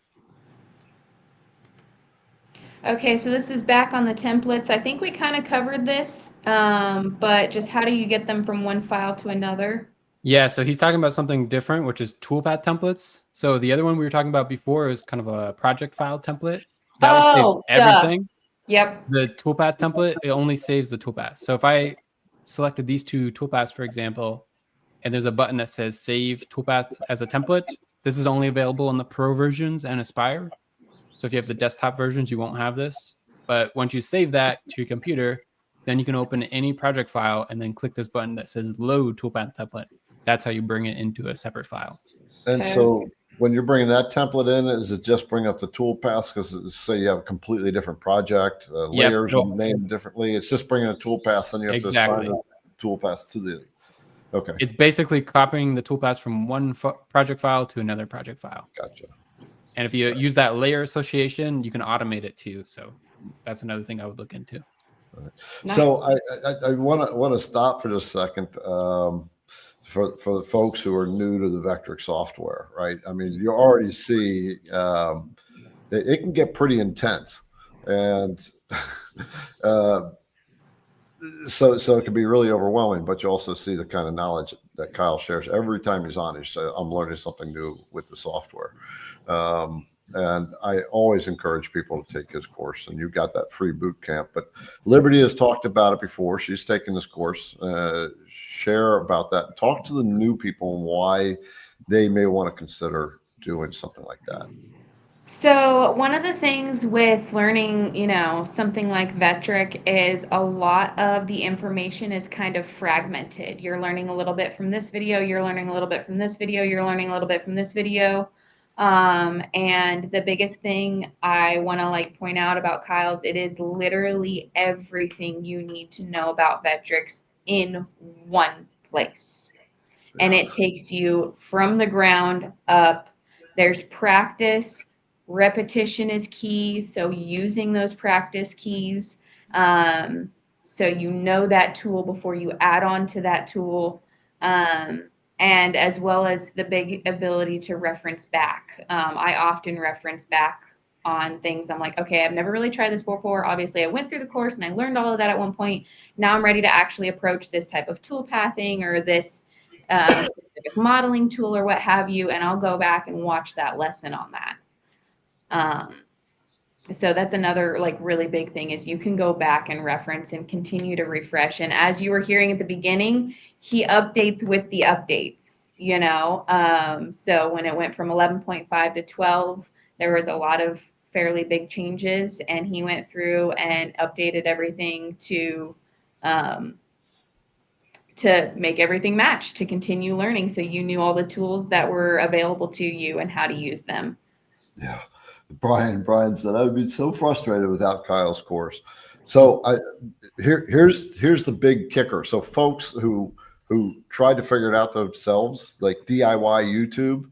Okay, so this is back on the templates. I think we kind of covered this, but just how do you get them from one file to another? Yeah, so he's talking about something different, which is toolpath templates. So the other one we were talking about before is kind of a project file template. That will save everything. Yep. The toolpath template, it only saves the toolpath. So if I selected these two toolpaths, for example, and there's a button that says save toolpath as a template, this is only available in the pro versions and Aspire. So if you have the desktop versions, you won't have this. But once you save that to your computer, then you can open any project file and then click this button that says load toolpath template. That's how you bring it into a separate file. And Okay. so when you're bringing that template in, is it just bring up the toolpaths? Because say you have a completely different project, layers are named differently. It's just bringing a toolpath, and you have to assign the toolpaths to the. Okay. It's basically copying the toolpaths from one project file to another project file. Gotcha. And if you use that layer association, you can automate it too. So that's another thing I would look into. Right. Nice. So I want to stop for just a second. For the folks who are new to the Vectric software, right? I mean, you already see it can get pretty intense, and so it can be really overwhelming. But you also see the kind of knowledge that Kyle shares every time he's on. He says, "I'm learning something new with the software," and I always encourage people to take his course. And you've got that free boot camp. But Liberty has talked about it before. She's taken this course. Share about that. Talk to the new people and why they may want to consider doing something like that. So one of the things with learning, something like Vectric is a lot of the information is kind of fragmented. You're learning a little bit from this video, you're learning a little bit from this video, you're learning a little bit from this video. And the biggest thing I want to point out about Kyle's, it is literally everything you need to know about Vectrics in one place. And it takes you from the ground up. There's practice. Repetition is key. So using those practice keys. So you know that tool before you add on to that tool. And as well as the big ability to reference back. I often reference back on things. I'm like, okay, I've never really tried this before. Obviously, I went through the course and I learned all of that at one point. Now I'm ready to actually approach this type of tool pathing or this specific modeling tool or what have you, and I'll go back and watch that lesson on that. So that's another like really big thing is you can go back and reference and continue to refresh. And as you were hearing at the beginning, he updates with the updates, you know. So when it went from 11.5 to 12, there was a lot of fairly big changes, and he went through and updated everything to make everything match, to continue learning, so you knew all the tools that were available to you and how to use them. Yeah. Brian said, I'd be so frustrated without Kyle's course. So here's the big kicker. So folks who tried to figure it out themselves, like DIY YouTube,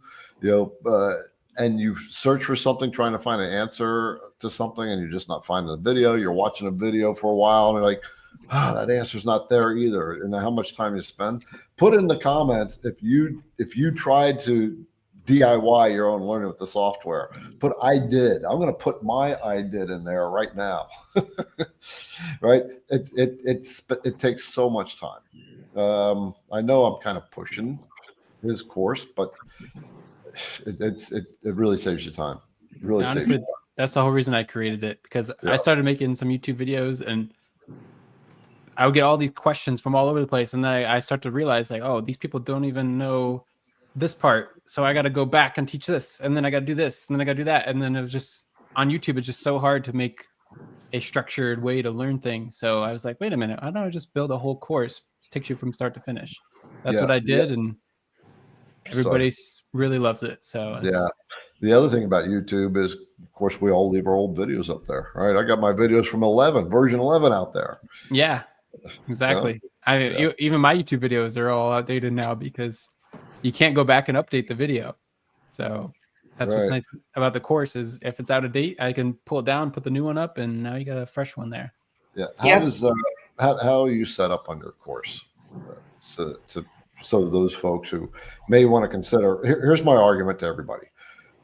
and you search for something, trying to find an answer to something, and you're just not finding the video. You're watching a video for a while, and you're like, that answer's not there either. And how much time you spend. Put in the comments if you tried to DIY your own learning with the software. Put I did. I'm going to put my I did in there right now. Right? It takes so much time. I know I'm kind of pushing his course, but it really saves you time. It really honestly, saves you time. That's the whole reason I created it, because Yeah. I started making some YouTube videos and I would get all these questions from all over the place. And then I start to realize, like, oh, these people don't even know this part. So I got to go back and teach this. And then I got to do this. And then I got to do that. And then it was just on YouTube, it's just so hard to make a structured way to learn things. So I was like, wait a minute, why don't I just build a whole course? It takes you from start to finish. That's what I did. Yeah. And everybody really loves it. So yeah. The other thing about YouTube is, of course, we all leave our old videos up there, right? I got my videos from version 11 out there. Yeah, exactly. Even my YouTube videos are all outdated now because you can't go back and update the video. So that's what's nice about the course is if it's out of date, I can pull it down, put the new one up, and now you got a fresh one there. Yeah. How are you set up on your course? So those folks who may want to consider, here's my argument to everybody.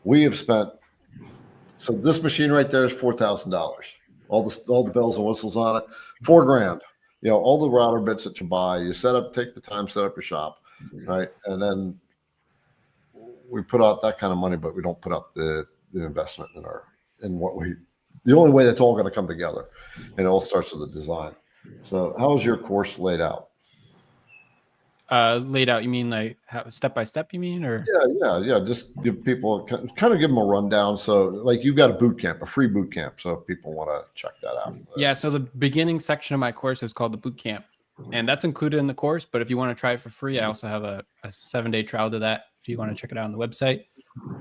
We have spent, so this machine right there is $4,000. All the bells and whistles on it, $4,000. All the router bits that you buy, you take the time, set up your shop, right? And then we put out that kind of money, but we don't put up the investment the only way that's all going to come together. And it all starts with the design. So how is your course laid out? Laid out, you mean like step by step, you mean? Or yeah, just give people kind of give them a rundown. So like you've got a free boot camp, so if people want to check that out. Yeah, so the beginning section of my course is called the boot camp, and that's included in the course, but if you want to try it for free, I also have a 7-day trial to that if you want to check it out on the website.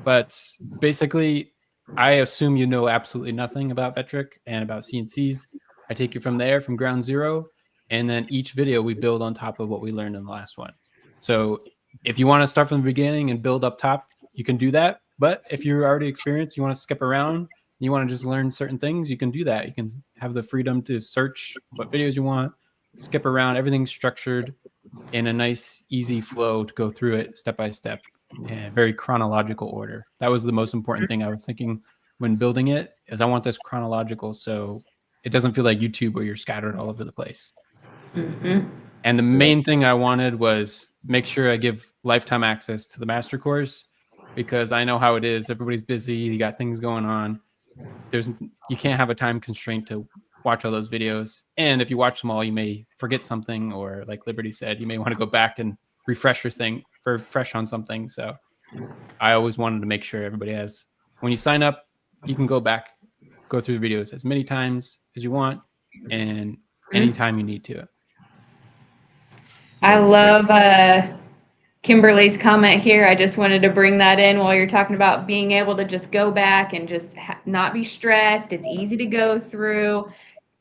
But basically, I assume you know absolutely nothing about Vectric and about CNCs. I take you from there, from ground zero. And then each video we build on top of what we learned in the last one. So if you want to start from the beginning and build up top, you can do that. But if you're already experienced, you want to skip around, you want to just learn certain things, you can do that. You can have the freedom to search what videos you want, skip around, everything's structured in a nice, easy flow to go through it step by step in a very chronological order. That was the most important thing I was thinking when building it, is I want this chronological so it doesn't feel like YouTube where you're scattered all over the place. Mm-hmm. And the main thing I wanted was make sure I give lifetime access to the master course, because I know how it is. Everybody's busy. You got things going on. You can't have a time constraint to watch all those videos. And if you watch them all, you may forget something, or like Liberty said, you may want to go back and refresh on something. So I always wanted to make sure everybody has, when you sign up, you can go back, go through the videos as many times as you want, and anytime you need to. I love Kimberly's comment here. I just wanted to bring that in while you're talking about being able to just go back and just not be stressed. It's easy to go through.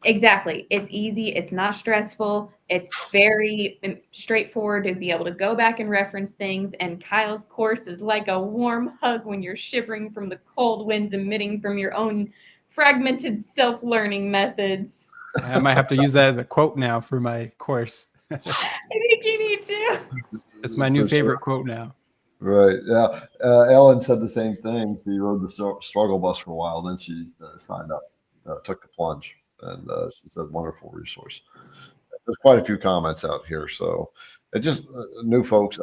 Exactly. It's easy. It's not stressful. It's very straightforward to be able to go back and reference things. And Kyle's course is like a warm hug when you're shivering from the cold winds emitting from your own fragmented self-learning methods. I might have to use that as a quote now for my course. I think you need to. It's my new favorite quote now. Right. Yeah. Ellen said the same thing. She rode the struggle bus for a while. Then she signed up, took the plunge, and she said, wonderful resource. There's quite a few comments out here. So it just new folks,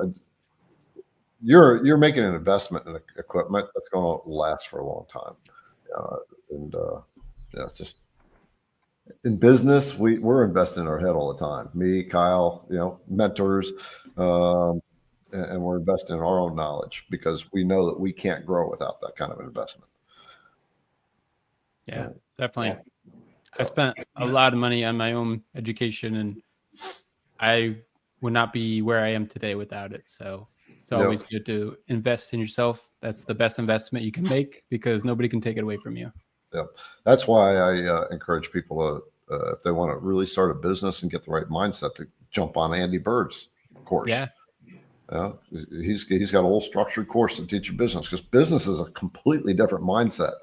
you're making an investment in equipment that's going to last for a long time. And just in business, we're investing in our head all the time. Me, Kyle, mentors, and we're investing in our own knowledge because we know that we can't grow without that kind of investment. Yeah, definitely. I spent a lot of money on my own education, and I would not be where I am today without it. So it's always good to invest in yourself. That's the best investment you can make because nobody can take it away from you. Yeah, that's why I encourage people to, if they want to really start a business and get the right mindset, to jump on Andy Bird's course. Yeah. He's got a whole structured course to teach you business, because business is a completely different mindset.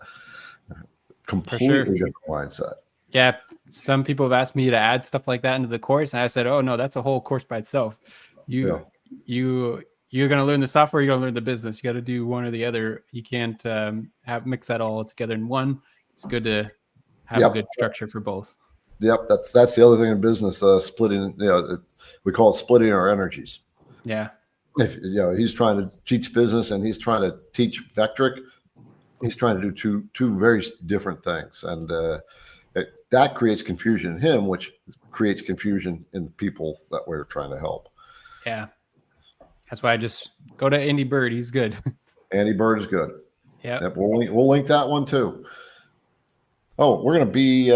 Completely different mindset. Yeah. Some people have asked me to add stuff like that into the course, and I said, "Oh no, that's a whole course by itself. You're going to learn the software. You're going to learn the business. You got to do one or the other. You can't mix that all together in one. It's good to have a good structure for both." Yep, that's the other thing in business. Splitting, we call it splitting our energies. Yeah. If he's trying to teach business and he's trying to teach Vectric, he's trying to do two very different things, and that creates confusion in him, which creates confusion in the people that we're trying to help. Yeah, that's why I just go to Andy Bird. He's good. Andy Bird is good. Yep. We'll link that one too. Oh, we're going to be,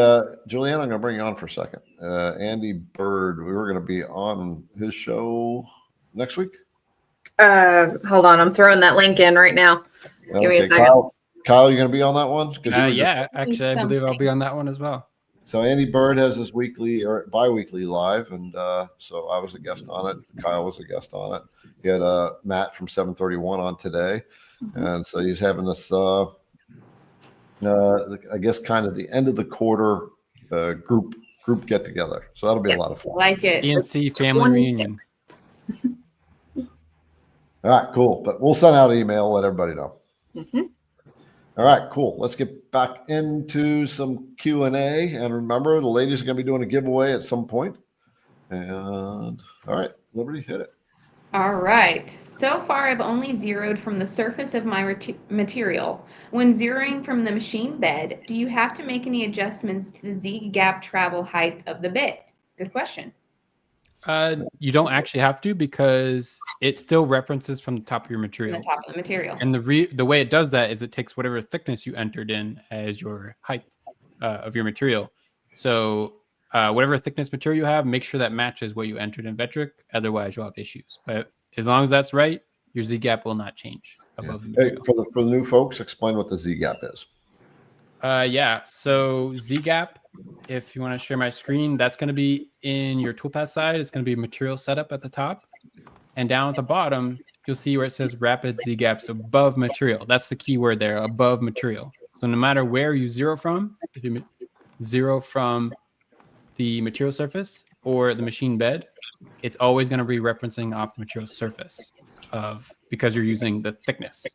Julianne, I'm going to bring you on for a second. Andy Bird, we were going to be on his show next week. Hold on. I'm throwing that link in right now. Give me a second. Kyle, you going to be on that one? Yeah, actually, I believe I'll be on that one as well. So Andy Bird has his weekly or bi-weekly live, and so I was a guest on it. Kyle was a guest on it. He had Matt from 731 on today, and so he's having this, I guess, kind of the end of the quarter group get together. So that'll be a lot of fun. Like it. CNC family reunion. All right, cool. But we'll send out an email, let everybody know. All right, cool. Let's get back into some Q&A. And remember, the ladies are going to be doing a giveaway at some point. And all right, Liberty, hit it. All right. So far, I've only zeroed from the surface of my material. When zeroing from the machine bed, do you have to make any adjustments to the Z-gap travel height of the bit? Good question. You don't actually have to, because it still references from the top of your material. From the top of the material. And the way it does that is it takes whatever thickness you entered in as your height of your material. So whatever thickness material you have, make sure that matches what you entered in Vectric. Otherwise, you'll have issues. But as long as that's right, your Z-gap will not change above the material. Hey, for the new folks, explain what the Z-gap is. Yeah, so Z-gap, if you want to share my screen, that's going to be in your Toolpath side. It's going to be material setup at the top. And down at the bottom, you'll see where it says rapid Z-gaps above material. That's the key word there, above material. So no matter where you zero from, if you zero from the material surface or the machine bed, it's always going to be referencing off the material surface because you're using the thickness.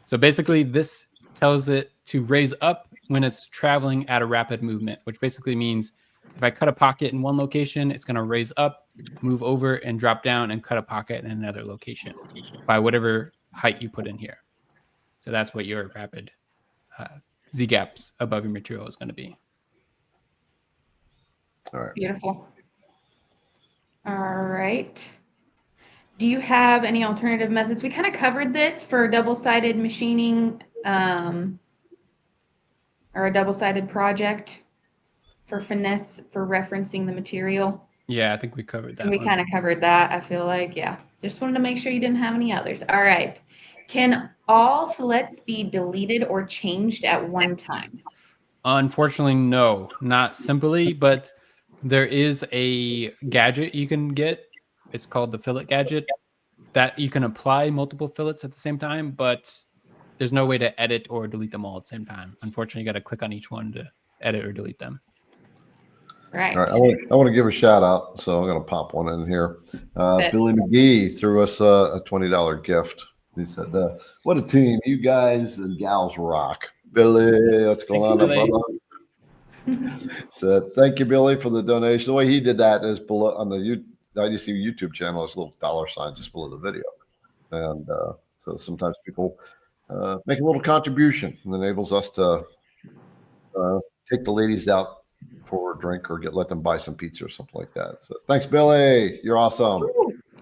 So basically, this tells it to raise up when it's traveling at a rapid movement, which basically means if I cut a pocket in one location, it's going to raise up, move over, and drop down and cut a pocket in another location by whatever height you put in here. So that's what your rapid Z-gaps above your material is going to be. All right. Beautiful. All right. Do you have any alternative methods? We kind of covered this for double-sided machining or a double-sided project for finesse for referencing the material. Yeah, I think we covered that. And we kind of covered that, I feel like. Yeah. Just wanted to make sure you didn't have any others. All right. Can all fillets be deleted or changed at one time? Unfortunately, no, not simply, but there is a gadget you can get. It's called the fillet gadget that you can apply multiple fillets at the same time, but there's no way to edit or delete them all at the same time. Unfortunately, you got to click on each one to edit or delete them. Right. All right. I want to give a shout out, so I'm going to pop one in here. Billy McGee threw us a $20 gift. He said, "What a team! You guys and gals rock." Billy, what's going on, brother? So thank you, Billy, for the donation. The way he did that is below on the IDC YouTube channel. There's a little $sign just below the video, and so sometimes people make a little contribution and enables us to take the ladies out for a drink or let them buy some pizza or something like that. So thanks, Billy. You're awesome.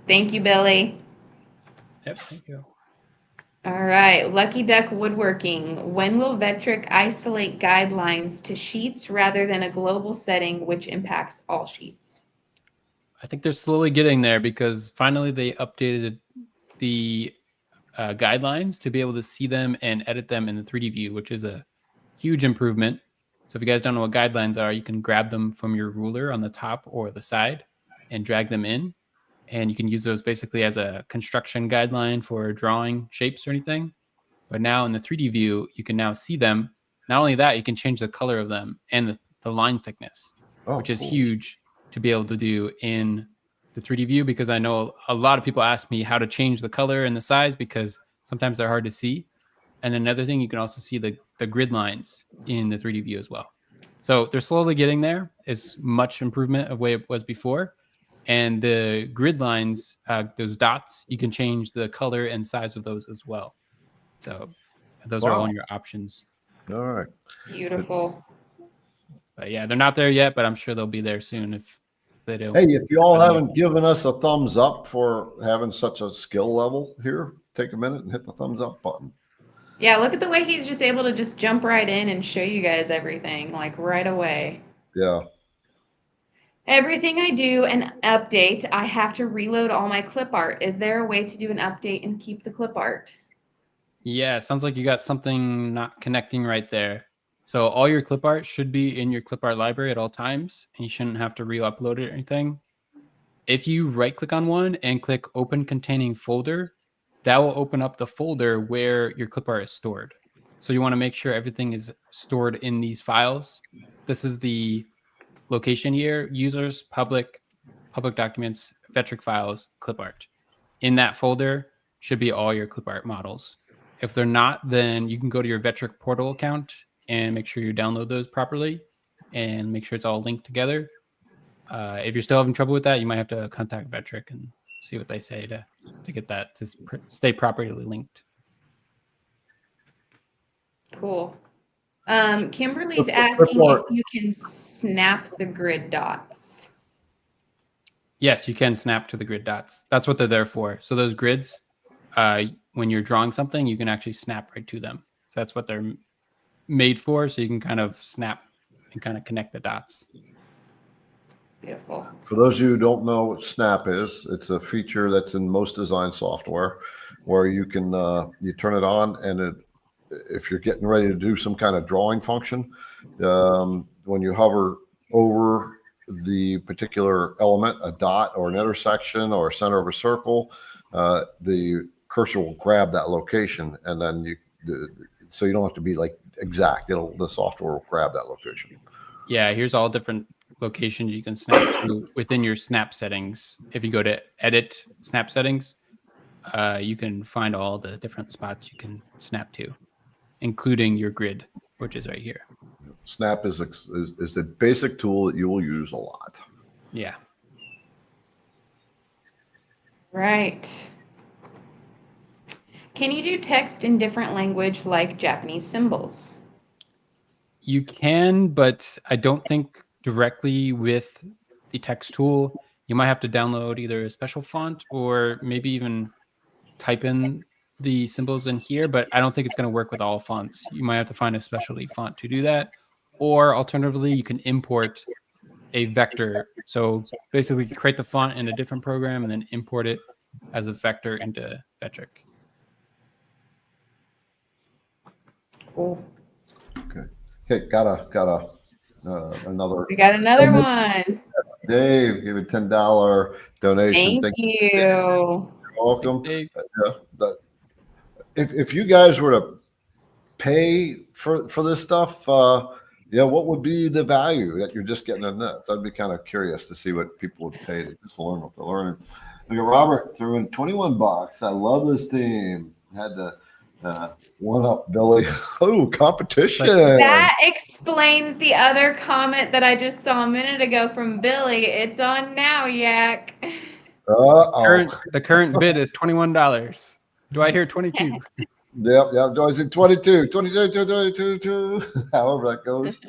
Thank you, Billy. Yep, thank you. All right, Lucky Duck Woodworking. When will Vectric isolate guidelines to sheets rather than a global setting which impacts all sheets? I think they're slowly getting there because finally they updated the guidelines to be able to see them and edit them in the 3D view, which is a huge improvement. So if you guys don't know what guidelines are, you can grab them from your ruler on the top or the side and drag them in. And you can use those basically as a construction guideline for drawing shapes or anything. But now in the 3D view, you can now see them. Not only that, you can change the color of them and the line thickness, which is huge to be able to do in the 3D view, because I know a lot of people ask me how to change the color and the size because sometimes they're hard to see. And another thing, you can also see the grid lines in the 3D view as well. So they're slowly getting there. It's much improvement of the way it was before. And the grid lines, those dots, you can change the color and size of those as well. So those are all in your options. All right. Beautiful. But yeah, they're not there yet, but I'm sure they'll be there soon if they don't. Hey, if you all haven't given us a thumbs up for having such a skill level here, take a minute and hit the thumbs up button. Yeah, look at the way he's just able to just jump right in and show you guys everything, like right away. Yeah. Everything I do an update, I have to reload all my clip art. Is there a way to do an update and keep the clip art? Yeah, it sounds like you got something not connecting right there. So all your clip art should be in your clip art library at all times, and you shouldn't have to re-upload it or anything. If you right click on one and click open containing folder, that will open up the folder where your clip art is stored. So you want to make sure everything is stored in these files. This is the location here: users, public documents, Vectric files, clip art. In that folder should be all your clip art models. If they're not, then you can go to your Vectric portal account and make sure you download those properly and make sure it's all linked together. If you're still having trouble with that, you might have to contact Vectric and see what they say to get that to stay properly linked. Cool. Kimberly's asking if you can snap the grid dots. Yes, you can snap to the grid dots. That's what they're there for. So those grids, when you're drawing something, you can actually snap right to them. So that's what they're made for. So you can kind of snap and kind of connect the dots. Beautiful. For those of you who don't know what Snap is, it's a feature that's in most design software where you can you turn it on, and if you're getting ready to do some kind of drawing function, when you hover over the particular element, a dot or an intersection or a center of a circle, the cursor will grab that location, and then so you don't have to be like exact. The software will grab that location. Yeah, here's all different locations you can snap to within your snap settings. If you go to edit snap settings, you can find all the different spots you can snap to, including your grid, which is right here. Snap is a basic tool that you will use a lot. Yeah. Right. Can you do text in different language like Japanese symbols? You can, but I don't think directly with the text tool. You might have to download either a special font or maybe even type in the symbols in here, but I don't think it's going to work with all fonts. You might have to find a specialty font to do that. Or alternatively, you can import a vector. So basically create the font in a different program and then import it as a vector into Vectric. Cool. Okay, got another. We got another one. Dave gave a $10 donation. Thank you. You're welcome. Thanks, If you guys were to pay for this stuff, what would be the value that you're just getting in this? I'd be kind of curious to see what people would pay to just learn what they're learning. Look at Robert threw in $21. I love this team. Had the one up Billy. Oh, competition. That explains the other comment that I just saw a minute ago from Billy. It's on now, Yak. The current bid is $21. Do I hear 22? Yep. Goes in 22, 22, however that goes.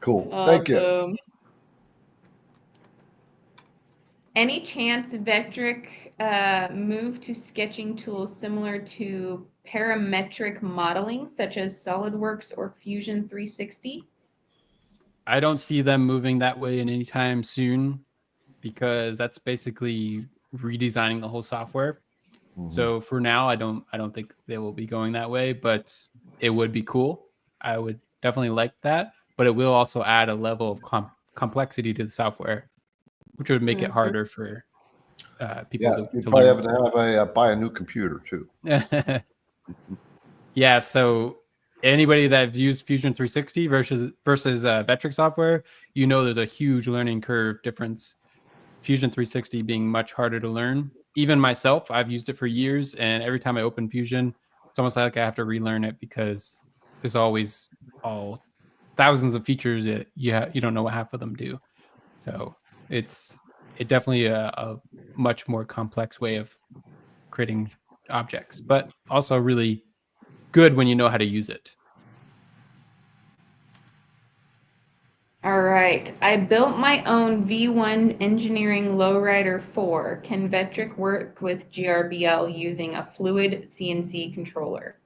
Cool. Thank you. Awesome. Any chance Vectric move to sketching tools similar to parametric modeling, such as SolidWorks or Fusion 360? I don't see them moving that way in any time soon because that's basically redesigning the whole software. Mhm. So for now, I don't think they will be going that way, but it would be cool. I would definitely like that, but it will also add a level of complexity to the software, which would make it harder for people Yeah, to you probably learn. have to buy a new computer too. Yeah, so anybody that used Fusion 360 versus Vectric software, there's a huge learning curve difference. Fusion 360 being much harder to learn. Even myself, I've used it for years, and every time I open Fusion, it's almost like I have to relearn it because there's always thousands of features that you don't know what half of them do. So it definitely a much more complex way of creating objects, but also really good when you know how to use it. All right. I built my own V1 Engineering Lowrider 4. Can Vectric work with GRBL using a fluid CNC controller?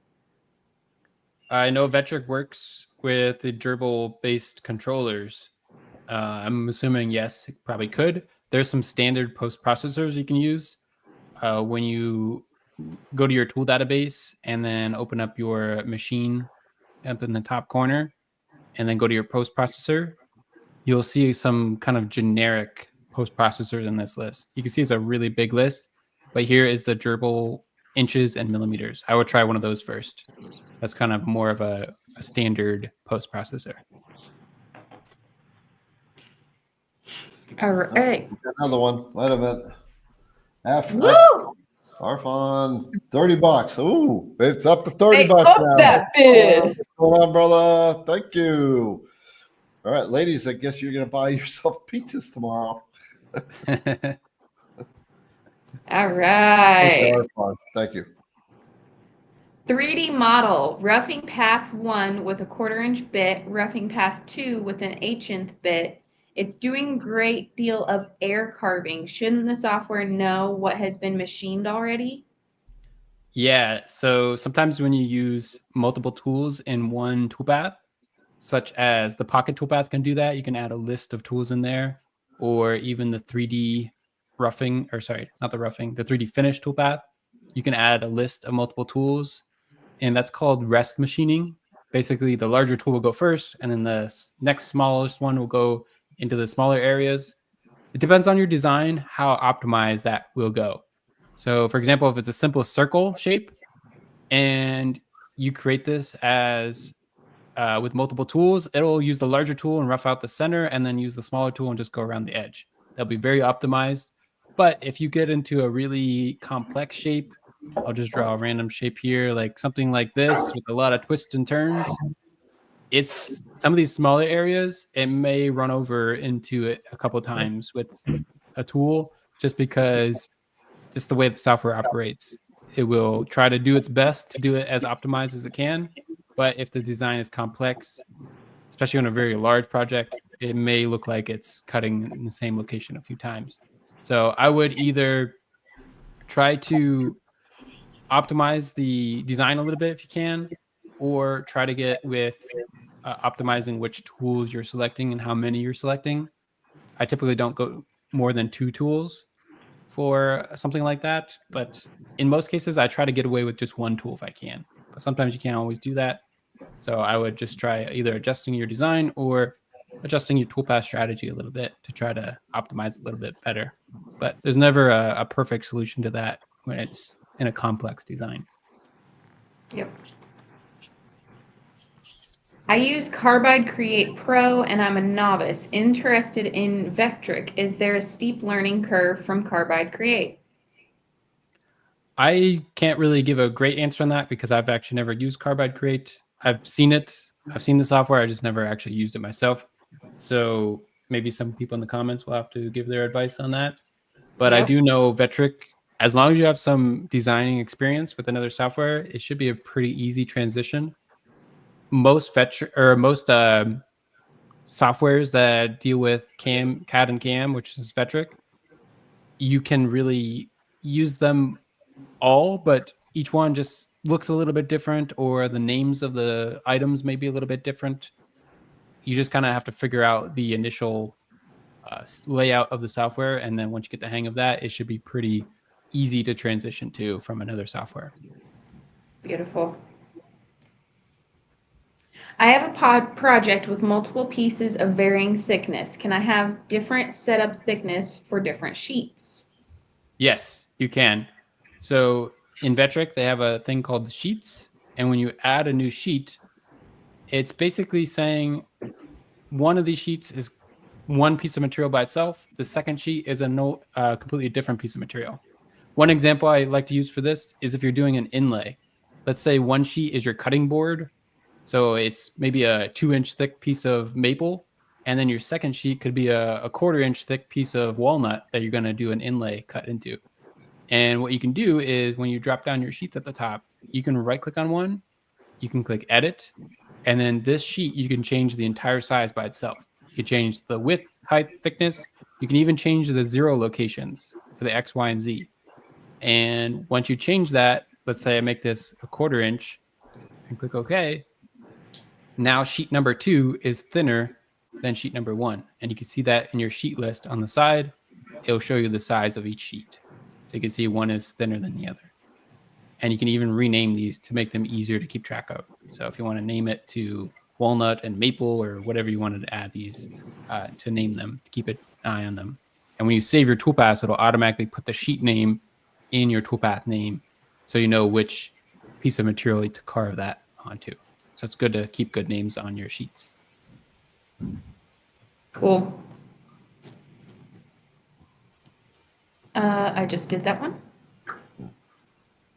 I know Vectric works with the gerbil-based controllers. I'm assuming yes, it probably could. There's some standard post-processors you can use. When you go to your tool database and then open up your machine up in the top corner, and then go to your post-processor, you'll see some kind of generic post-processors in this list. You can see it's a really big list, but here is the gerbil inches and millimeters. I would try one of those first. That's kind of more of a standard post-processor. All right. Another one. Wait a minute. Woo! Our fun. $30. Ooh, it's up to 30 Hey, bucks up now. that bid. What's going on, brother? Thank you. All right, ladies, I guess you're going to buy yourself pizzas tomorrow. All right. Our fun. Thank you. 3D model, roughing path 1 with a 1/4 inch bit, roughing path 2 with an 1/8 bit. It's doing great deal of air carving. Shouldn't the software know what has been machined already? Yeah, so sometimes when you use multiple tools in one toolpath, such as the Pocket toolpath can do that, you can add a list of tools in there, or even the 3D roughing, or sorry, not the roughing, the 3D finish toolpath. You can add a list of multiple tools, and that's called rest machining. Basically, the larger tool will go first, and then the next smallest one will go into the smaller areas. It depends on your design how optimized that will go. So, for example, if it's a simple circle shape and you create this as with multiple tools, it'll use the larger tool and rough out the center, and then use the smaller tool and just go around the edge. That'll be very optimized. But if you get into a really complex shape, I'll just draw a random shape here, like something like this with a lot of twists and turns. It's some of these smaller areas, it may run over into it a couple times with a tool, just because just the way the software operates. It will try to do its best to do it as optimized as it can. But if the design is complex, especially on a very large project, it may look like it's cutting in the same location a few times. So I would either try to optimize the design a little bit if you can, or try to get with optimizing which tools you're selecting and how many you're selecting. I typically don't go more than 2 tools for something like that, but in most cases I try to get away with just 1 tool if I can, but sometimes you can't always do that. So I would just try either adjusting your design or adjusting your toolpath strategy a little bit to try to optimize a little bit better. But there's never a perfect solution to that when it's in a complex design. Yep. I use Carbide Create Pro and I'm a novice interested in Vectric. Is there a steep learning curve from Carbide Create? I can't really give a great answer on that because I've actually never used Carbide Create. I've seen it. I've seen the software. I just never actually used it myself. So maybe some people in the comments will have to give their advice on that. But I do know Vectric as long as you have some designing experience with another software, it should be a pretty easy transition. Most softwares that deal with CAD and CAM, which is Vectric, you can really use them all, but each one just looks a little bit different, or the names of the items may be a little bit different. You just kind of have to figure out the initial layout of the software, and then once you get the hang of that, it should be pretty easy to transition to from another software. Beautiful. I have a project with multiple pieces of varying thickness. Can I have different setup thickness for different sheets? Yes, you can. So in Vectric, they have a thing called the sheets, and when you add a new sheet, it's basically saying one of these sheets is one piece of material by itself. The second sheet is a completely different piece of material. One example I like to use for this is if you're doing an inlay. Let's say one sheet is your cutting board. So it's maybe a 2-inch thick piece of maple. And then your second sheet could be a 1/4-inch thick piece of walnut that you're going to do an inlay cut into. And what you can do is when you drop down your sheets at the top, you can right click on one, you can click edit, and then this sheet, you can change the entire size by itself. You can change the width, height, thickness. You can even change the 0 locations for the X, Y, and Z. And once you change that, let's say I make this a 1/4-inch and click OK. Now sheet number 2 is thinner than sheet number 1. And you can see that in your sheet list on the side. It'll show you the size of each sheet. So you can see one is thinner than the other. And you can even rename these to make them easier to keep track of. So if you want to name it to walnut and maple or whatever you wanted to add these to name them, to keep an eye on them. And when you save your toolpath, it'll automatically put the sheet name in your toolpath name so you know which piece of material to carve that onto. So it's good to keep good names on your sheets. Cool. I just did that one.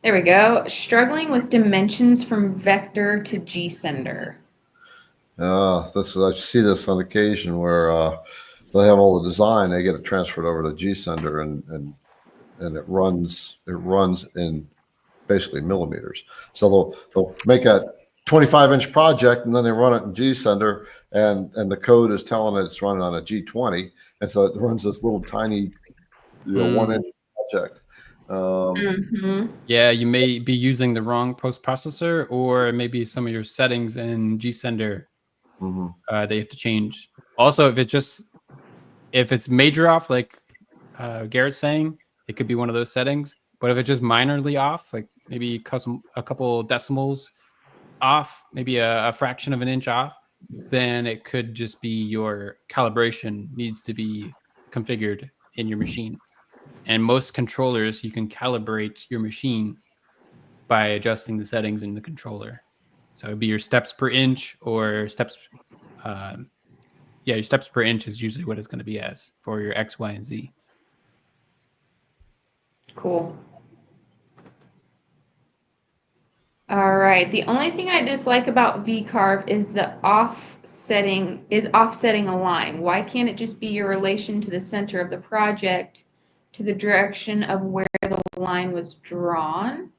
There we go. Struggling with dimensions from vector to G-sender. I see this on occasion where they have all the design, they get it transferred over to G-sender, and it runs in basically millimeters. So they'll make a 25-inch project, and then they run it in G-sender, and the code is telling it it's running on a G20, and so it runs this little tiny 1-inch project. Yeah, you may be using the wrong post-processor, or maybe some of your settings in G-sender they have to change. Also, if it's major off, like Garrett's saying, it could be one of those settings. But if it's just minorly off, like maybe a couple decimals off, maybe a fraction of an inch off, then it could just be your calibration needs to be configured in your machine. And most controllers, you can calibrate your machine by adjusting the settings in the controller. So it'd be your steps per inch or steps. Your steps per inch is usually what it's going to be as for your X, Y, and Z. Cool. All right. The only thing I dislike about VCarve is the offsetting a line. Why can't it just be your relation to the center of the project to the direction of where the line was drawn?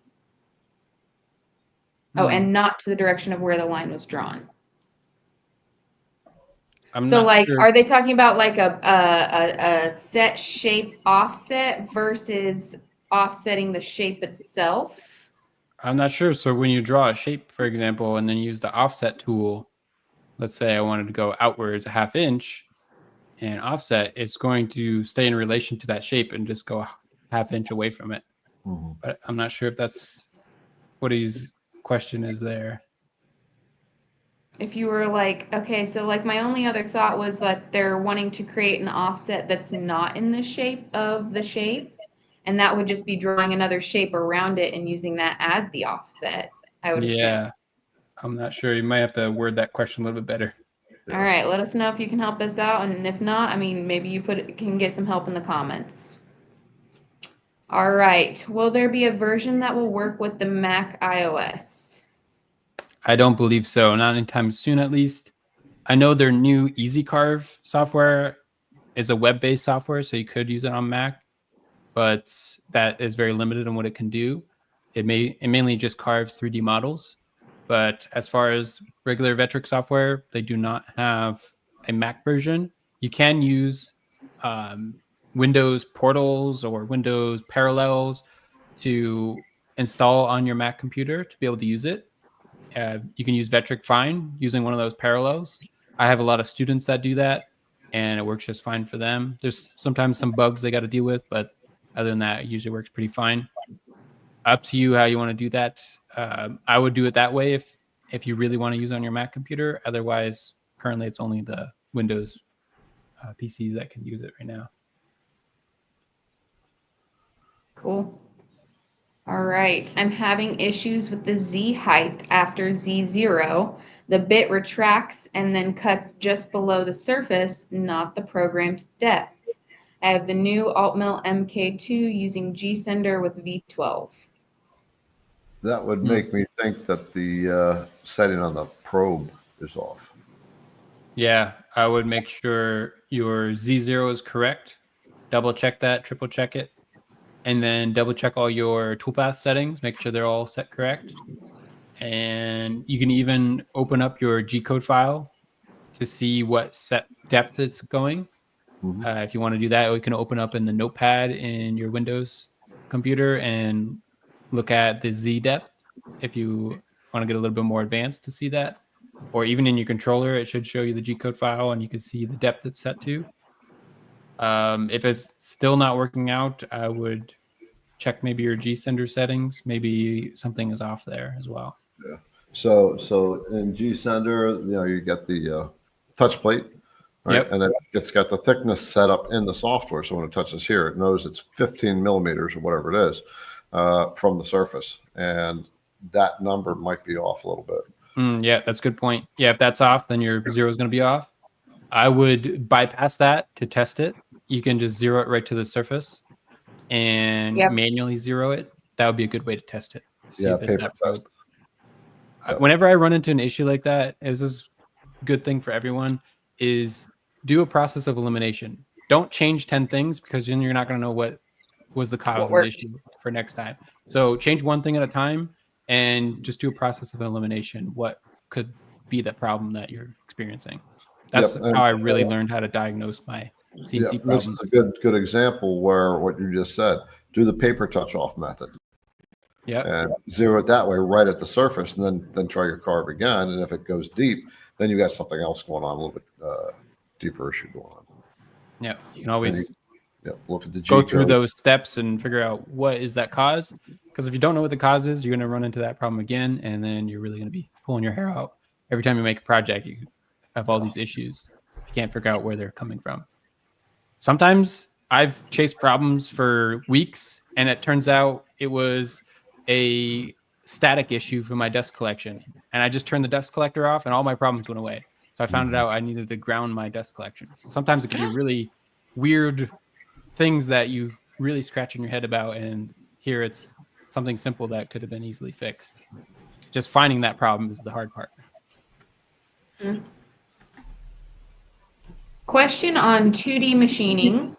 Oh, and not to the direction of where the line was drawn. So like, sure. Are they talking about like a set shape offset versus offsetting the shape itself? I'm not sure. So when you draw a shape, for example, and then use the offset tool, let's say I wanted to go outwards a 1/2 inch and offset, it's going to stay in relation to that shape and just go a 1/2 inch away from it. But I'm not sure if that's what his question is there. If you were like, okay, so like my only other thought was that they're wanting to create an offset that's not in the shape of the shape, and that would just be drawing another shape around it and using that as the offset, I would assume. I'm not sure. You might have to word that question a little bit better. All right, let us know if you can help us out, and if not, I mean, maybe you can get some help in the comments. All right, will there be a version that will work with the Mac iOS? I don't believe so. Not anytime soon, at least. I know their new VCarve software is a web-based software, so you could use it on Mac. but that is very limited in what it can do. It mainly just carves 3D models. But as far as regular Vectric software, they do not have a Mac version. You can use Windows portals or Windows parallels to install on your Mac computer to be able to use it. You can use Vectric fine using one of those parallels. I have a lot of students that do that, and it works just fine for them. There's sometimes some bugs they got to deal with, but other than that, it usually works pretty fine. Up to you how you want to do that. I would do it that way if you really want to use it on your Mac computer. Otherwise, currently it's only the Windows PCs that can use it right now. Cool. All right. I'm having issues with the Z height after Z0. The bit retracts and then cuts just below the surface, not the programmed depth. I have the new Altmill MK2 using G-Sender with V12. That would make me think that the setting on the probe is off. Yeah, I would make sure your Z0 is correct. Double check that, triple check it. And then double check all your toolpath settings, make sure they're all set correct. And you can even open up your G-code file to see what set depth it's going. If you want to do that, we can open up in the notepad in your Windows computer and look at the Z depth if you want to get a little bit more advanced to see that. Or even in your controller, it should show you the G-code file and you can see the depth it's set to. If it's still not working out, I would check maybe your G-Sender settings. Maybe something is off there as well. Yeah. So in G-Sender, you get the touch plate, right? Yep. And it's got the thickness set up in the software. So when it touches here, it knows it's 15 millimeters or whatever it is from the surface. And that number might be off a little bit. Yeah, that's a good point. Yeah, if that's off, then your zero is going to be off. I would bypass that to test it. You can just zero it right to the surface and manually zero it. That would be a good way to test it. See if it's that probe. Whenever I run into an issue like that, this is a good thing for everyone, is do a process of elimination. Don't change 10 things because then you're not going to know what was the cause of the issue for next time. So change one thing at a time and just do a process of elimination. What could be the problem that you're experiencing? That's how I really learned how to diagnose my CNC problems. This is a good example where what you just said, do the paper touch off method. Yeah. And zero it that way right at the surface, and then try your carve again. And if it goes deep, then you got something else going on, a little bit deeper issue going on. Yeah. You can always look at the go through those steps and figure out what is that cause. Because if you don't know what the cause is, you're going to run into that problem again, and then you're really going to be pulling your hair out. Every time you make a project, you have all these issues. You can't figure out where they're coming from. Sometimes I've chased problems for weeks, and it turns out it was a static issue for my dust collection. And I just turned the dust collector off, and all my problems went away. So I found out I needed to ground my dust collection. So sometimes it can be really weird things that you really scratching your head about, and here it's something simple that could have been easily fixed. Just finding that problem is the hard part. Question on 2D machining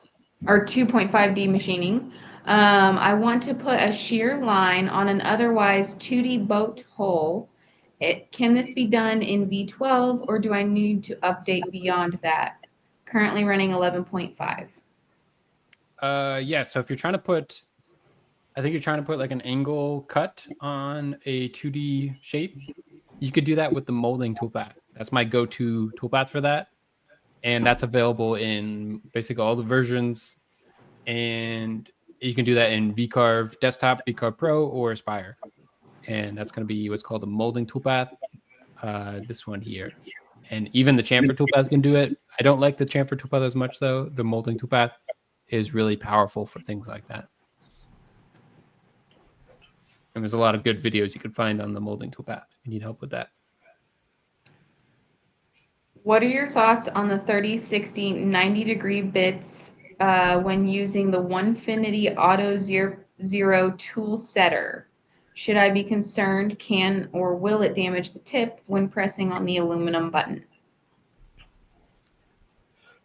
or 2.5D machining. I want to put a shear line on an otherwise 2D boat hull. Can this be done in V12 or do I need to update beyond that? Currently running 11.5. Yeah, so if you're trying to put, I think you're trying to put like an angle cut on a 2D shape, you could do that with the molding toolpath. That's my go-to toolpath for that. And that's available in basically all the versions. And you can do that in VCarve Desktop, VCarve Pro, or Aspire. And that's going to be what's called the molding toolpath. This one here. And even the chamfer toolpath can do it. I don't like the chamfer toolpath as much, though. The molding toolpath is really powerful for things like that. And there's a lot of good videos you can find on the molding toolpath if you need help with that. What are your thoughts on the 30, 60, 90-degree bits when using the Onefinity Auto Zero tool setter? Should I be concerned? Can or will it damage the tip when pressing on the aluminum button?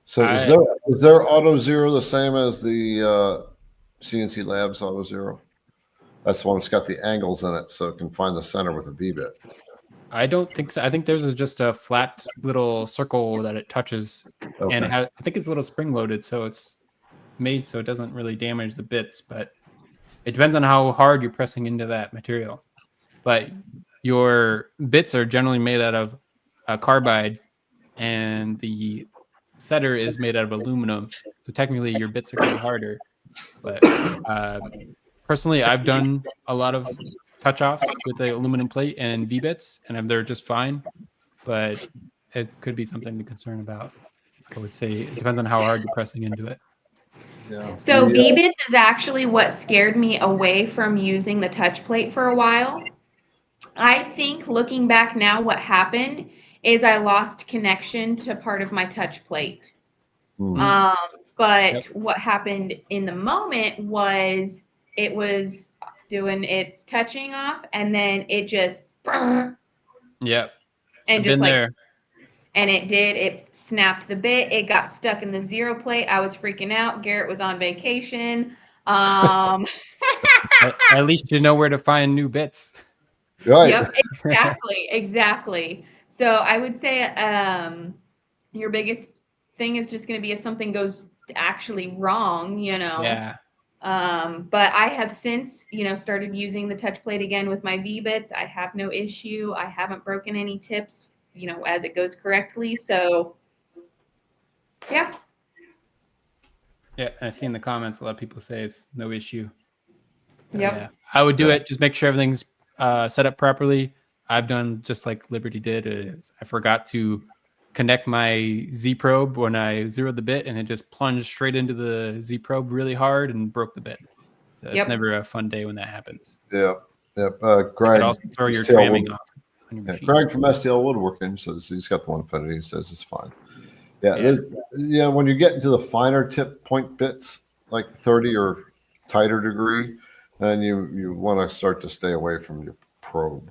So is there Auto Zero the same as the CNC Labs Auto Zero? That's the one that's got the angles in it, so it can find the center with a V-bit. I don't think so. I think there's just a flat little circle that it touches, and it has, I think it's a little spring loaded, so it's made so it doesn't really damage the bits, but it depends on how hard you're pressing into that material. But your bits are generally made out of carbide, and the setter is made out of aluminum, so technically your bits are going to be harder. But personally, I've done a lot of touch-offs with the aluminum plate and V-bits, and they're just fine. But it could be something to concern about. I would say it depends on how hard you're pressing into it. Yeah. So V-bits is actually what scared me away from using the touch plate for a while. I think looking back now, what happened is I lost connection to part of my touch plate. But what happened in the moment was it was doing its touching off, and then it just Yep. and I've just been like there. and it snapped the bit. It got stuck in the zero plate. I was freaking out. Garrett was on vacation. At least you know where to find new bits. Right. Yep, exactly. So I would say your biggest thing is just going to be if something goes actually wrong, Yeah. But I have since, started using the touch plate again with my V-bits. I have no issue. I haven't broken any tips, as it goes correctly. So, yeah. Yeah, I see in the comments a lot of people say it's no issue. Yep. Yeah, I would do it. Just make sure everything's set up properly. I've done just like Liberty did. I forgot to connect my Z probe when I zeroed the bit, and it just plunged straight into the Z probe really hard and broke the bit. So it's never a fun day when that happens. Yep. You Greg, could also throw your tramming off on your machine. Greg from STL Woodworking says he's got the 150. He says it's fine. Yeah. When you get into the finer tip point bits, like 30 or tighter degree, then you want to start to stay away from your probe,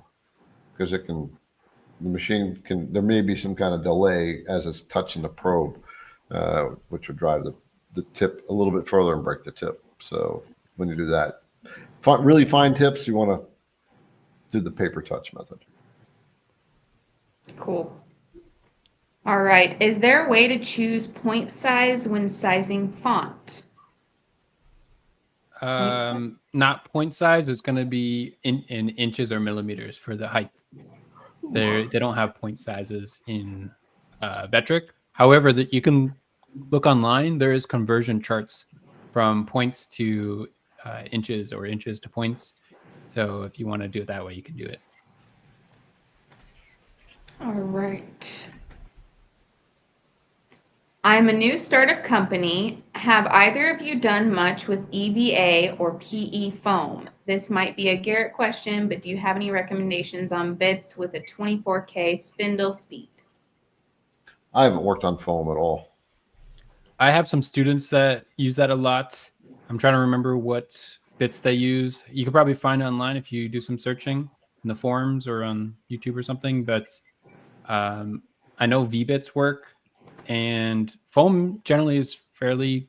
because the machine there may be some kind of delay as it's touching the probe, which would drive the tip a little bit further and break the tip. So when you do that, really fine tips, you want to do the paper touch method. Cool. All right. Is there a way to choose point size when sizing font? Not point size. It's going to be in inches or millimeters for the height. They don't have point sizes in Vectric. However, that you can look online. There is conversion charts from points to inches or inches to points. So if you want to do it that way, you can do it. All right. I'm a new startup company. Have either of you done much with EVA or PE foam? This might be a Garrett question, but do you have any recommendations on bits with a 24K spindle speed? I haven't worked on foam at all. I have some students that use that a lot. I'm trying to remember what bits they use. You could probably find it online if you do some searching in the forums or on YouTube or something, but I know V-bits work, and foam generally is fairly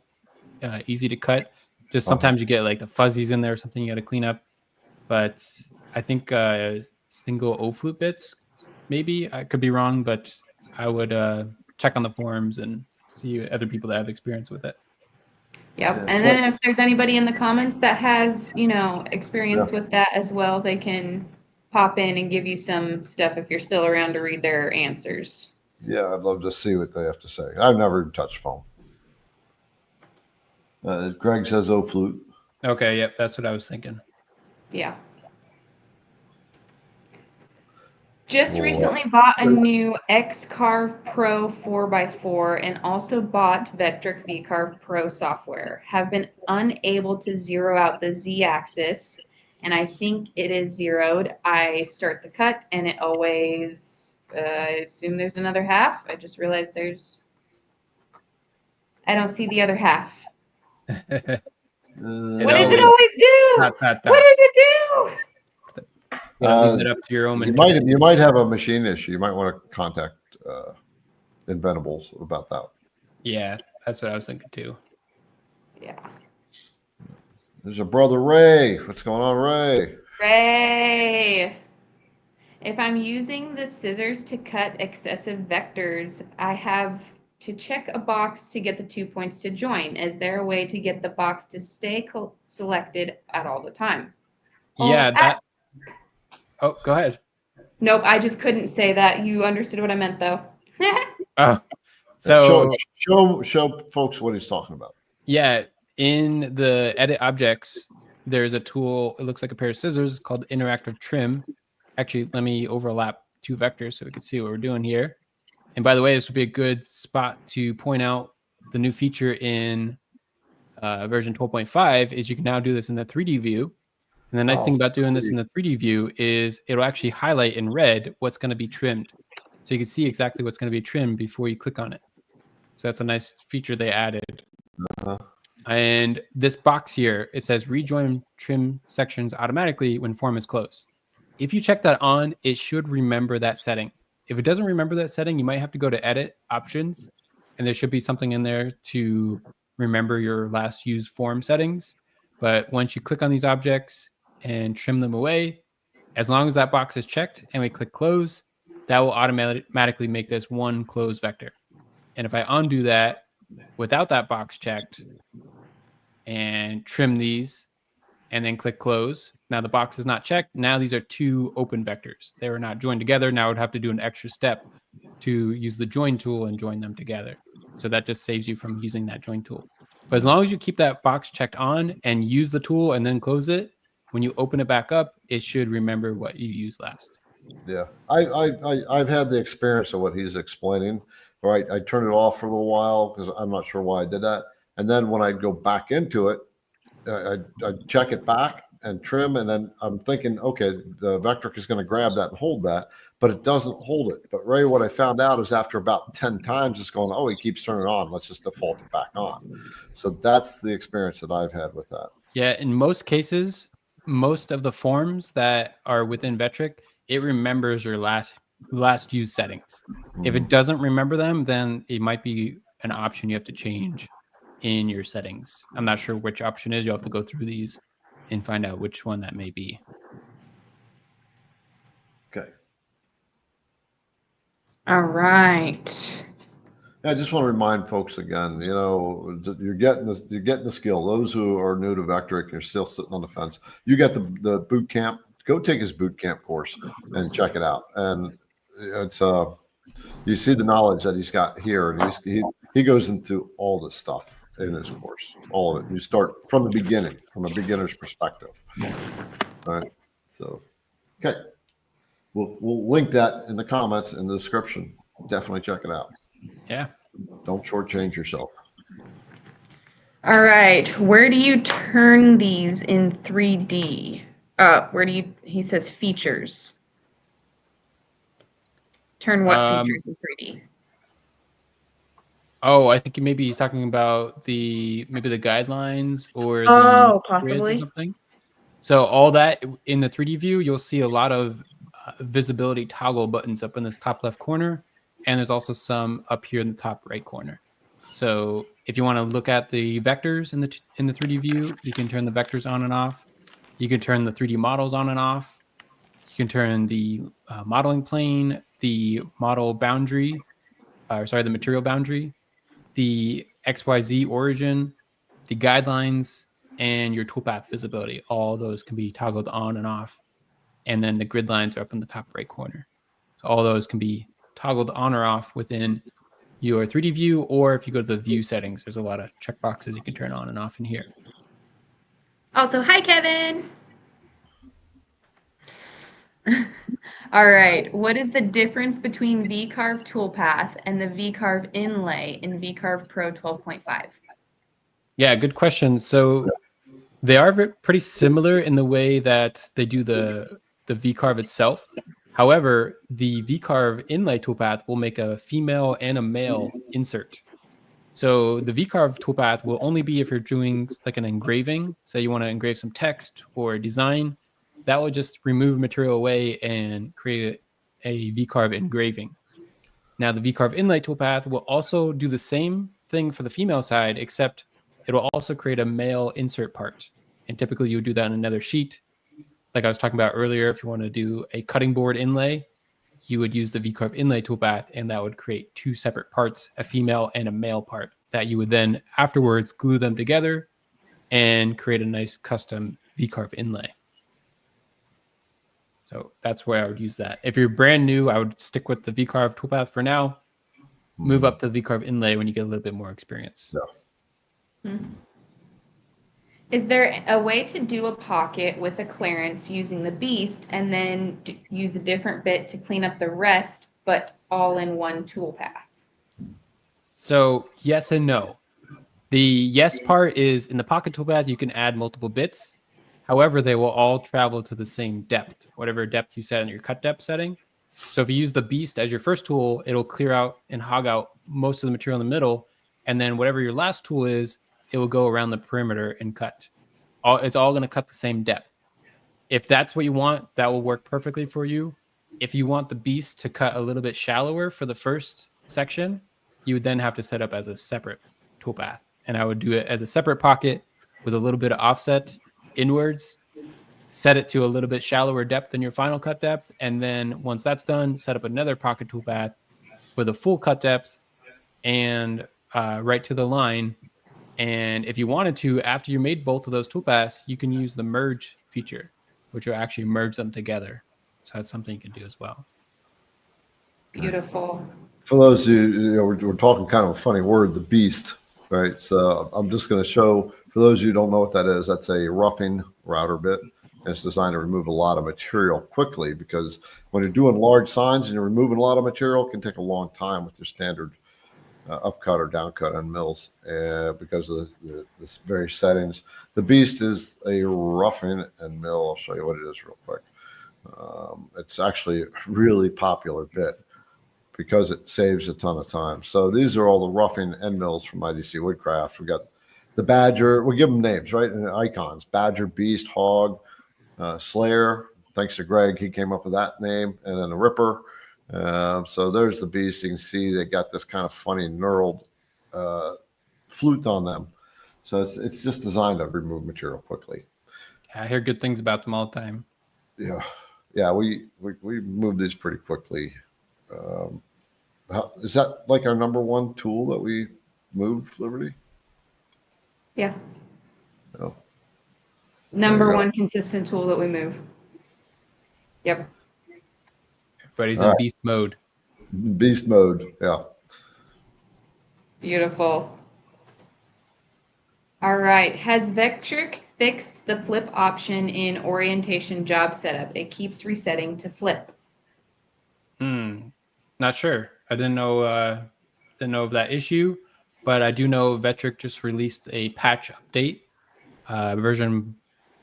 easy to cut. Just sometimes you get like the fuzzies in there or something you got to clean up. But I think single O-flute bits, maybe. I could be wrong, but I would check on the forums and see other people that have experience with it. Yep. And then if there's anybody in the comments that has, experience with that as well, they can pop in and give you some stuff if you're still around to read their answers. Yeah, I'd love to see what they have to say. I've never touched foam. Greg says O-flute. Okay, yep, that's what I was thinking. Yeah. Just recently bought a new XCarve Pro 4x4 and also bought Vectric VCarve Pro software. Have been unable to zero out the Z-axis, and I think it is zeroed. I start the cut, and it always, I assume there's another half. I just realized I don't see the other half. What does it always do? What does it do? Leave it up to your own. You might have a machine issue. You might want to contact Inventables about that. Yeah, that's what I was thinking too. Yeah. There's a brother Ray. What's going on, Ray? Ray! If I'm using the scissors to cut excessive vectors, I have to check a box to get the 2 points to join. Is there a way to get the box to stay selected at all the time? Yeah, oh, go ahead. Nope, I just couldn't say that. You understood what I meant, though. So show folks what he's talking about. yeah, in the edit objects, there's a tool. It looks like a pair of scissors called interactive trim. Actually, let me overlap 2 vectors so we can see what we're doing here. And by the way, this would be a good spot to point out the new feature in version 12.5 is you can now do this in the 3D view. And the nice thing about doing this in the 3D view is it'll actually highlight in red what's going to be trimmed. So you can see exactly what's going to be trimmed before you click on it. So that's a nice feature they added. And this box here, it says rejoin trim sections automatically when form is closed. If you check that on, it should remember that setting. If it doesn't remember that setting, you might have to go to edit options, and there should be something in there to remember your last used form settings. But once you click on these objects and trim them away, as long as that box is checked and we click close, that will automatically make this one closed vector. And if I undo that without that box checked and trim these and then click close, now the box is not checked. Now these are 2 open vectors. They were not joined together. Now I would have to do an extra step to use the join tool and join them together. So that just saves you from using that join tool. But as long as you keep that box checked on and use the tool and then close it, when you open it back up, it should remember what you used last. Yeah, I've had the experience of what he's explaining. Right, I turned it off for a little while because I'm not sure why I did that. And then when I go back into it, I check it back and trim, and then I'm thinking, okay, the Vectric is going to grab that and hold that, but it doesn't hold it. But Ray, what I found out is after about 10 times, it's going, oh, he keeps turning it on. Let's just default it back on. So that's the experience that I've had with that. Yeah, in most cases, most of the forms that are within Vectric, it remembers your last used settings. If it doesn't remember them, then it might be an option you have to change in your settings. I'm not sure which option is. You'll have to go through these and find out which one that may be. Okay. All right. I just want to remind folks again, you're getting the skill. Those who are new to Vectric, you're still sitting on the fence. You got the boot camp. Go take his boot camp course and check it out. And it's you see the knowledge that he's got here, and he goes into all this stuff in his course, all of it. You start from the beginning, from a beginner's perspective. All right. So, okay, we'll link that in the comments in the description. Definitely check it out. Yeah. Don't shortchange yourself. All right. Where do you turn these in 3D? He says features. Turn what features in 3D? Oh, I think maybe he's talking about maybe the guidelines or Oh, the grids or possibly. something. So all that in the 3D view, you'll see a lot of visibility toggle buttons up in this top left corner, and there's also some up here in the top right corner. So if you want to look at the vectors in the 3D view, you can turn the vectors on and off. You can turn the 3D models on and off. You can turn the modeling plane, the model boundary, the material boundary, the XYZ origin, the guidelines, and your toolpath visibility. All those can be toggled on and off. And then the grid lines are up in the top right corner. So all those can be toggled on or off within your 3D view, or if you go to the view settings, there's a lot of checkboxes you can turn on and off in here. Also, hi, Kevin. All right. What is the difference between VCarve Toolpath and the VCarve inlay in VCarve Pro 12.5? Yeah, good question. So they are pretty similar in the way that they do the VCarve itself. However, the VCarve inlay toolpath will make a female and a male insert. So the VCarve toolpath will only be if you're doing like an engraving. Say you want to engrave some text or design. That will just remove material away and create a VCarve engraving. Now the VCarve inlay toolpath will also do the same thing for the female side, except it will also create a male insert part. And typically you would do that on another sheet. Like I was talking about earlier, if you want to do a cutting board inlay, you would use the VCarve inlay toolpath, and that would create two separate parts, a female and a male part, that you would then afterwards glue them together and create a nice custom VCarve inlay. So that's where I would use that. If you're brand new, I would stick with the VCarve toolpath for now. Move up to the VCarve inlay when you get a little bit more experience. Yeah. Is there a way to do a pocket with a clearance using the Beast and then use a different bit to clean up the rest, but all in one toolpath? So yes and no. The yes part is in the pocket toolpath, you can add multiple bits. However, they will all travel to the same depth, whatever depth you set in your cut depth setting. So if you use the Beast as your first tool, it'll clear out and hog out most of the material in the middle. And then whatever your last tool is, it will go around the perimeter and cut. It's all going to cut the same depth. If that's what you want, that will work perfectly for you. If you want the Beast to cut a little bit shallower for the first section, you would then have to set up as a separate toolpath. And I would do it as a separate pocket with a little bit of offset inwards, set it to a little bit shallower depth than your final cut depth. And then once that's done, set up another pocket toolpath with a full cut depth and right to the line. And if you wanted to, after you made both of those toolpaths, you can use the merge feature, which will actually merge them together. So that's something you can do as well. Beautiful. For those who, we're talking kind of a funny word, the Beast, right? So I'm just going to show, for those of you who don't know what that is, that's a roughing router bit. And it's designed to remove a lot of material quickly, because when you're doing large signs and you're removing a lot of material, it can take a long time with your standard upcut or downcut on mills because of the very settings. The Beast is a roughing and mill. I'll show you what it is real quick. It's actually a really popular bit because it saves a ton of time. So these are all the roughing end mills from IDC Woodcraft. We got the Badger. We give them names, right? And icons: Badger, Beast, Hog, Slayer. Thanks to Greg, he came up with that name. And then the Ripper. So there's the Beast. You can see they got this kind of funny knurled flute on them. So it's just designed to remove material quickly. I hear good things about them all the time. Yeah. We move these pretty quickly. Is that like our number one tool that we move, Liberty? Yeah. No. Number one consistent tool that we move. Yep. Everybody's in beast mode. Beast mode, yeah. Beautiful. All right. Has Vectric fixed the flip option in orientation job setup? It keeps resetting to flip. Not sure. I didn't know of that issue, but I do know Vectric just released a patch update, version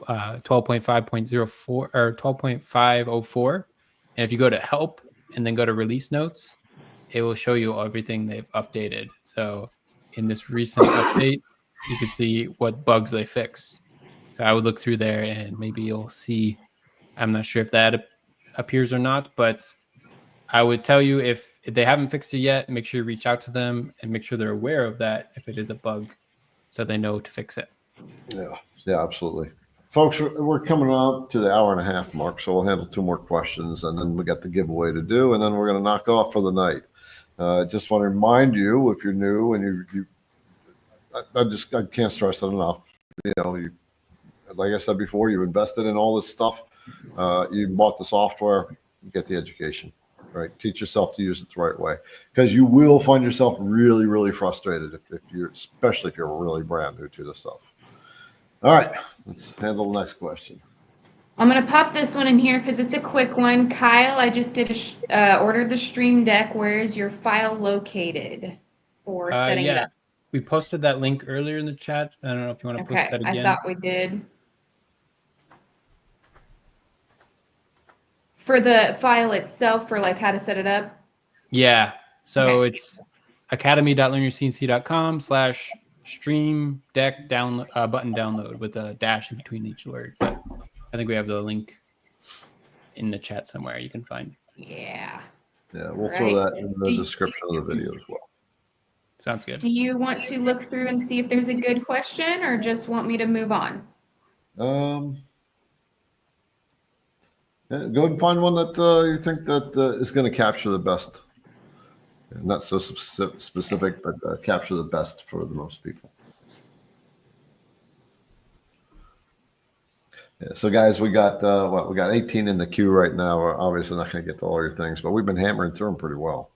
12.5.04 or 12.504. And if you go to help and then go to release notes, it will show you everything they've updated. So in this recent update, you can see what bugs they fixed. So I would look through there and maybe you'll see. I'm not sure if that appears or not, but I would tell you if they haven't fixed it yet, make sure you reach out to them and make sure they're aware of that if it is a bug, so they know to fix it. Yeah, absolutely. Folks, we're coming up to the hour-and-a-half mark, so we'll handle 2 more questions, and then we got the giveaway to do, and then we're going to knock off for the night. Just want to remind you, if you're new and I can't stress it enough. Like I said before, you invested in all this stuff. You bought the software, you get the education, right? Teach yourself to use it the right way, because you will find yourself really, really frustrated especially if you're really brand new to this stuff. All right, let's handle the next question. I'm going to pop this one in here because it's a quick one. Kyle, I just did ordered the Stream Deck. Where is your file located for setting it up? We posted that link earlier in the chat. I don't know if you want to post that again. I thought we did. For the file itself, for like how to set it up? Yeah. So it's academy.learnyourcnc.com/stream deck button download with a dash in between each word. But I think we have the link in the chat somewhere you can find. Yeah. Yeah, we'll throw that in the description of the video as well. Sounds good. Do you want to look through and see if there's a good question, or just want me to move on? Yeah, go ahead and find one that you think that is going to capture the best. Not so specific, but capture the best for the most people. Yeah, so guys, we got we got 18 in the queue right now. We're obviously not going to get to all your things, but we've been hammering through them pretty well.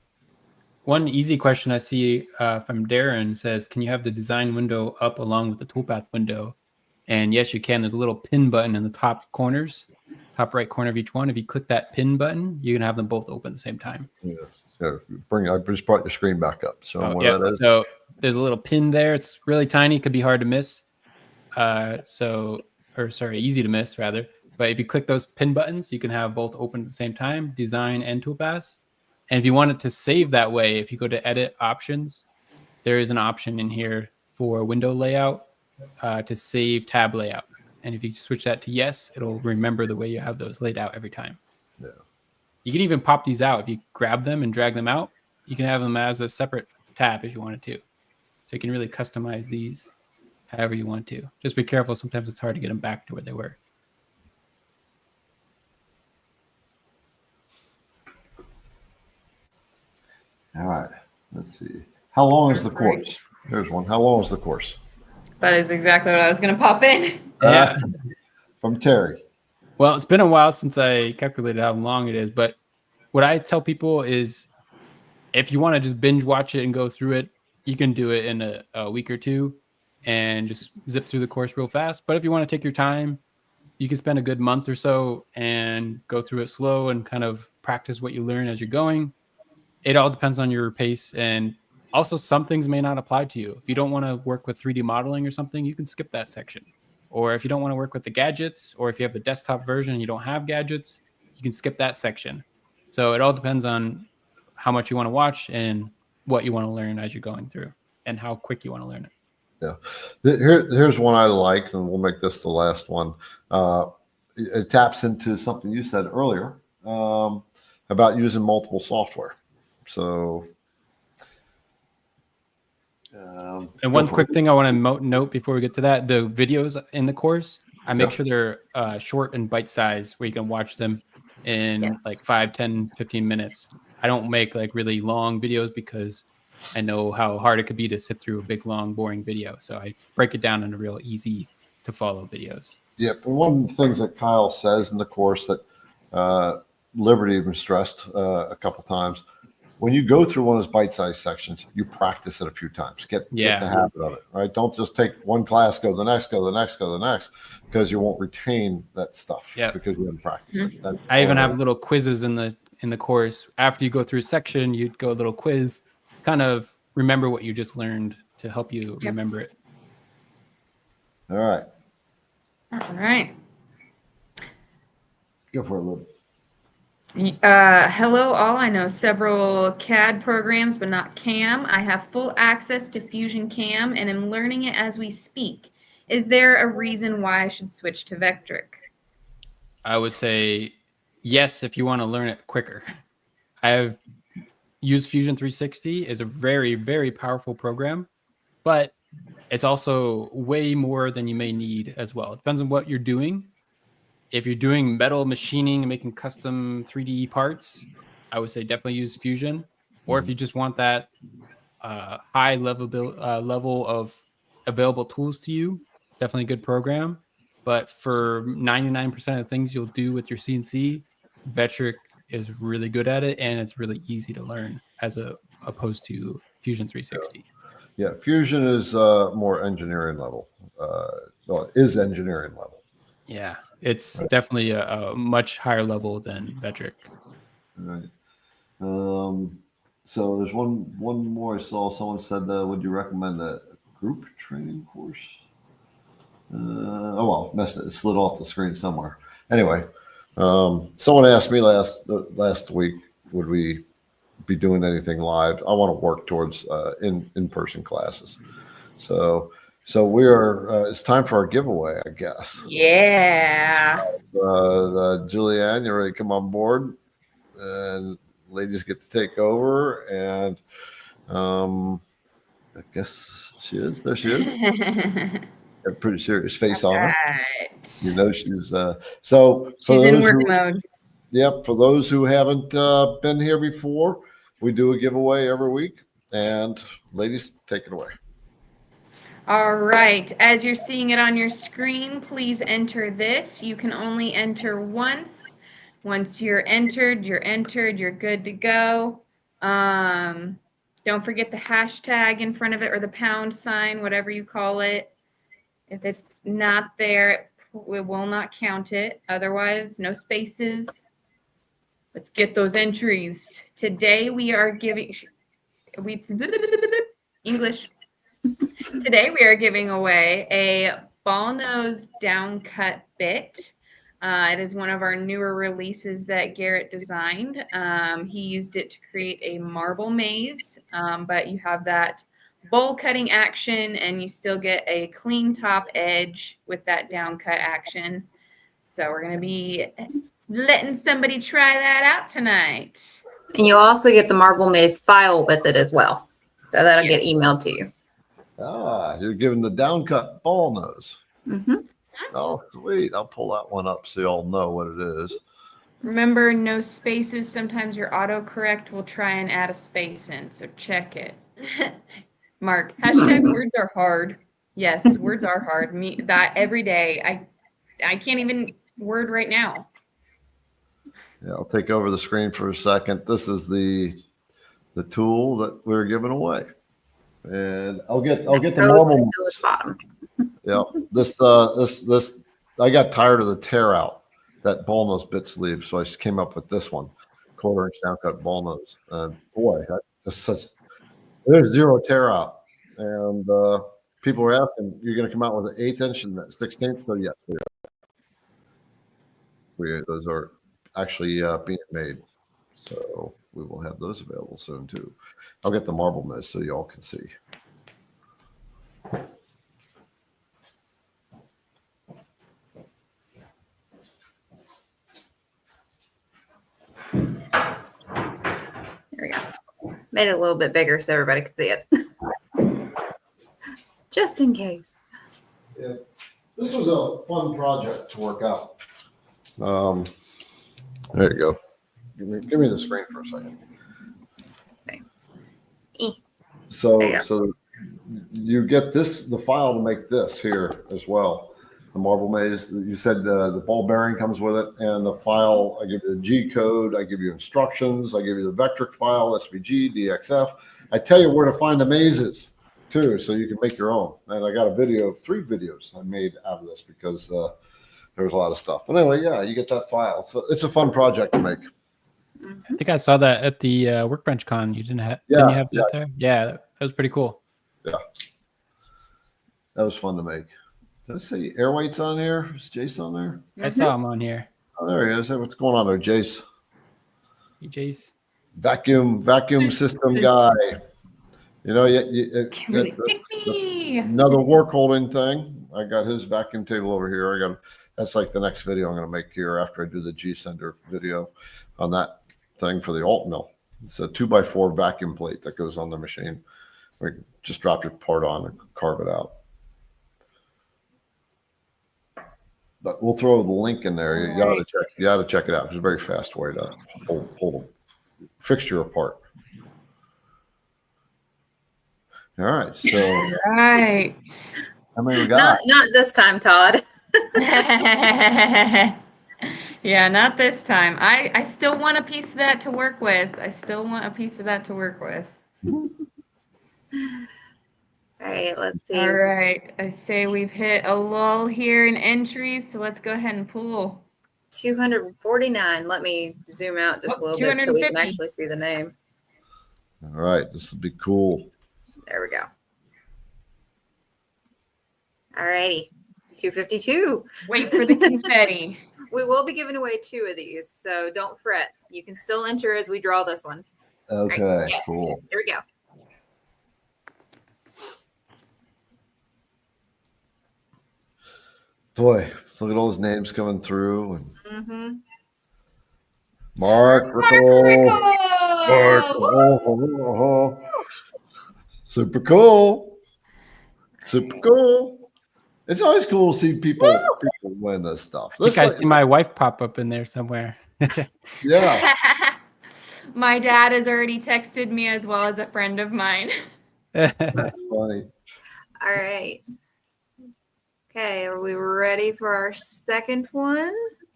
One easy question I see from Darren says, can you have the design window up along with the toolpath window? And yes, you can. There's a little pin button in the top corners, top right corner of each one. If you click that pin button, you can have them both open at the same time. Yeah. So I just brought your screen back up. So That is. So there's a little pin there. It's really tiny. It could be hard to miss. Easy to miss rather. But if you click those pin buttons, you can have both open at the same time, design and toolpaths. And if you want it to save that way, if you go to edit options, there is an option in here for window layout to save tab layout. And if you switch that to yes, it'll remember the way you have those laid out every time. Yeah. You can even pop these out. If you grab them and drag them out, you can have them as a separate tab if you wanted to. So you can really customize these however you want to. Just be careful. Sometimes it's hard to get them back to where they were. All right. Let's see. How long is the course? There's one. How long is the course? That is exactly what I was going to pop in. Yeah. From Terry. Well, it's been a while since I calculated how long it is, but what I tell people is if you want to just binge watch it and go through it, you can do it in a week or two and just zip through the course real fast. But if you want to take your time, you can spend a good month or so and go through it slow and kind of practice what you learn as you're going. It all depends on your pace. And also some things may not apply to you. If you don't want to work with 3D modeling or something, you can skip that section. Or if you don't want to work with the gadgets, or if you have the desktop version and you don't have gadgets, you can skip that section. So it all depends on how much you want to watch and what you want to learn as you're going through and how quick you want to learn it. Yeah. Here's one I like, and we'll make this the last one. It taps into something you said earlier about using multiple software. So, and one quick thing I want to note before we get to that, the videos in the course, I make sure they're short and bite-sized where you can watch them in like 5, 10, 15 minutes. I don't make like really long videos because I know how hard it could be to sit through a big, long, boring video. So I break it down into real easy to follow videos. Yep. And one of the things that Kyle says in the course that Liberty even stressed a couple times, when you go through one of those bite-sized sections, you practice it a few times. Get the habit of it, right? Don't just take one class, go the next, go the next, go the next, because you won't retain that stuff because you haven't practiced it. I even have little quizzes in the course. After you go through a section, you'd go a little quiz, kind of remember what you just learned to help you remember it. All right. All right. Go for it, Lou. Hello all, I know several CAD programs, but not CAM. I have full access to Fusion CAM and am learning it as we speak. Is there a reason why I should switch to Vectric? I would say yes, if you want to learn it quicker. I have used Fusion 360. Is a very, very powerful program, but it's also way more than you may need as well. It depends on what you're doing. If you're doing metal machining and making custom 3D parts, I would say definitely use Fusion. Or if you just want that high level of available tools to you, it's definitely a good program. But for 99% of the things you'll do with your CNC, Vectric is really good at it, and it's really easy to learn as opposed to Fusion 360. Yeah, Fusion is more engineering level. Is engineering level. Yeah, it's definitely a much higher level than Vectric. Right. So there's one more I saw. Someone said, would you recommend a group training course? It slid off the screen somewhere. Anyway, someone asked me last week, would we be doing anything live? I want to work towards in-person classes. So we are. It's time for our giveaway, I guess. Yeah. Julianne, you ready to come on board? And ladies get to take over. And I guess she is. There she is. A pretty serious face on her. Right. You know she's so for She's in those work who, mode. yep, for those who haven't been here before, we do a giveaway every week. And ladies, take it away. All right. As you're seeing it on your screen, please enter this. You can only enter once. Once you're entered, you're good to go. Don't forget the hashtag in front of it or the pound sign, whatever you call it. If it's not there, we will not count it. Otherwise, no spaces. Let's get those entries. Today we are giving English. Today we are giving away a ball nose downcut bit. It is one of our newer releases that Garrett designed. He used it to create a marble maze, but you have that bowl cutting action and you still get a clean top edge with that downcut action. So we're going to be letting somebody try that out tonight. And you also get the Marble Maze file with it as well. So that'll get emailed to you. Ah, you're giving the downcut ball nose. Mm-hmm. Oh, sweet. I'll pull that one up so you all know what it is. Remember, no spaces. Sometimes your autocorrect will try and add a space in, so check it. Mark, hashtag words are hard. Yes, words are hard. Me that every day. I can't even word right now. Yeah, I'll take over the screen for a second. This is the tool that we're giving away. And I'll get the normal. Bottom. Yeah, this I got tired of the tear out, that ball nose bit sleeve, so I just came up with this one, 1/4 inch downcut ball nose. And boy, there's zero tear out. And people were asking, "You're going to come out with an 1/8 inch and 1/16?" So yes, those are actually being made. So we will have those available soon too. I'll get the marble maze so you all can see. There we go. Made it a little bit bigger so everybody could see it. Just in case. Yeah, this was a fun project to work out. There you go. Give me the screen for a second. So you get the file to make this here as well. The marble maze. You said the ball bearing comes with it, and the file. I give you the G code. I give you instructions. I give you the Vectric file, SVG, DXF. I tell you where to find the mazes too, so you can make your own. And I got a video, 3 videos I made out of this because there was a lot of stuff. But anyway, yeah, you get that file. So it's a fun project to make. I think I saw that at the Workbench Con. You didn't have that there? Yeah, that was pretty cool. Yeah, that was fun to make. Did I say Airwight's on here? Is Jace on there? I saw him on here. Oh, there he is. Hey, what's going on there, Jace? Hey, Jace. Vacuum system guy. You know, another work holding thing. I got his vacuum table over here. That's like the next video I'm going to make here after I do the G Sender video on that thing for the alt mill. It's a 2x4 vacuum plate that goes on the machine. We just drop your part on and carve it out. But we'll throw the link in there. You gotta check it out. It's a very fast way to hold a fixture apart. All right. So Right. how many we got? Not this time, Todd. Yeah, not this time. I still want a piece of that to work with. All right, let's see. All right. I say we've hit a lull here in entries, so let's go ahead and pull. 249. Let me zoom out just a little bit so we can actually see the name. All right. This will be cool. There we go. All righty. 252. Wait for the confetti. We will be giving away 2 of these, so don't fret. You can still enter as we draw this one. Okay, right. Yes. Cool. Here we go. Boy, look at all those names coming through. And Mark Rickle. Super cool. Super cool. It's always cool to see people win this stuff. I think I see my wife pop up in there somewhere. Yeah. My dad has already texted me as well as a friend of mine. That's funny. All right. Okay, are we ready for our second one?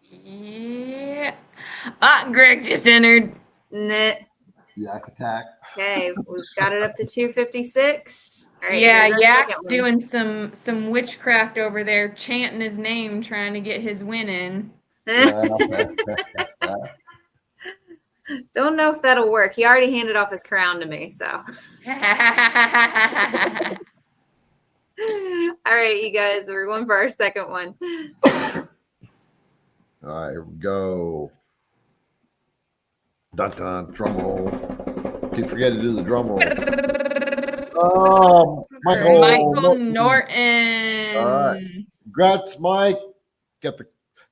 Yeah. Ah, Greg just entered. Nah. Yak attack. Okay, we've got it up to 256. All right, Yeah, here's our Yak's second one. doing some witchcraft over there, chanting his name, trying to get his win in. Don't know if that'll work. He already handed off his crown to me, so. All right, you guys, we're going for our second one. All right, here we go. Dun dun, drum roll. Keep forgetting to do the drum roll. Michael Norton. All right. Congrats, Mike. Get the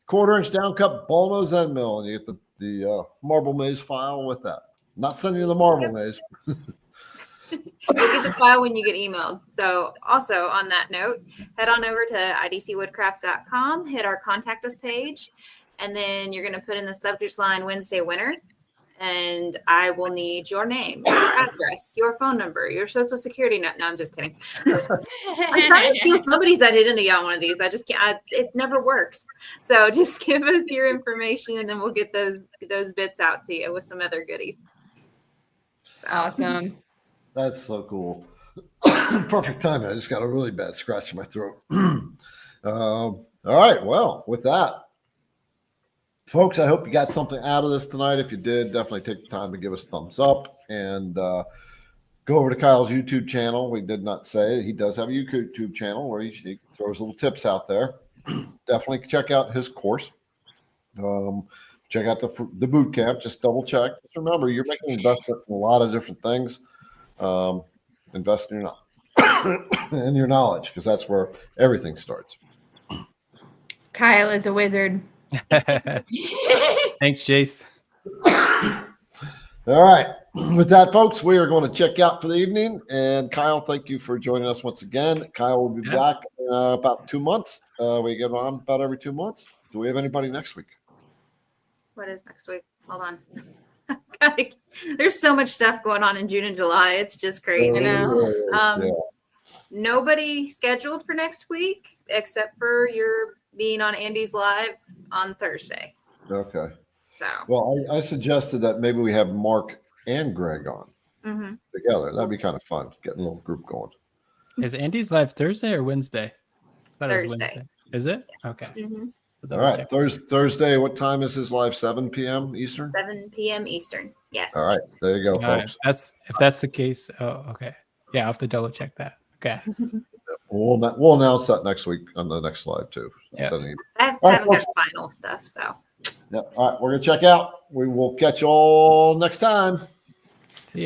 1/4 inch down cut ball nose end mill, and you get the Marble Maze file with that. Not sending you the Marble Maze. You'll get the file when you get emailed. So also on that note, head on over to idcwoodcraft.com, hit our contact us page, and then you're going to put in the subject line Wednesday winner. And I will need your name, your address, your phone number, your social security number. No, I'm just kidding. I'm trying to steal somebody's identity on one of these. I just can't. It never works. So just give us your information, and then we'll get those bits out to you with some other goodies. Awesome. That's so cool. Perfect timing. I just got a really bad scratch in my throat. All right. Well, with that, folks, I hope you got something out of this tonight. If you did, definitely take the time to give us a thumbs up and go over to Kyle's YouTube channel. We did not say he does have a YouTube channel where he throws little tips out there. Definitely check out his course. Check out the boot camp. Just double check. Just remember, you're making an investment in a lot of different things. Invest in in your knowledge, because that's where everything starts. Kyle is a wizard. Thanks, Jace. All right. With that, folks, we are going to check out for the evening. And Kyle, thank you for joining us once again. Kyle will be back in about 2 months. We get on about every 2 months. Do we have anybody next week? What is next week? Hold on. There's so much stuff going on in June and July. It's just crazy. Nobody scheduled for next week except for your being on Andy's live on Thursday. Okay. So. Well, I suggested that maybe we have Mark and Greg on together. That'd be kind of fun, getting a little group going. Is Andy's live Thursday or Wednesday? Thursday. Is it? Okay. All right. Thursday, what time is his live? 7 p.m. Eastern? 7 p.m. Eastern. Yes. All right. There you go, folks. If that's the case. Oh, okay. Yeah, I'll have to double check that. Okay. We'll announce that next week on the next live too. Yeah. I haven't got final stuff, so. Yeah. All right. We're going to check out. We will catch you all next time. See ya.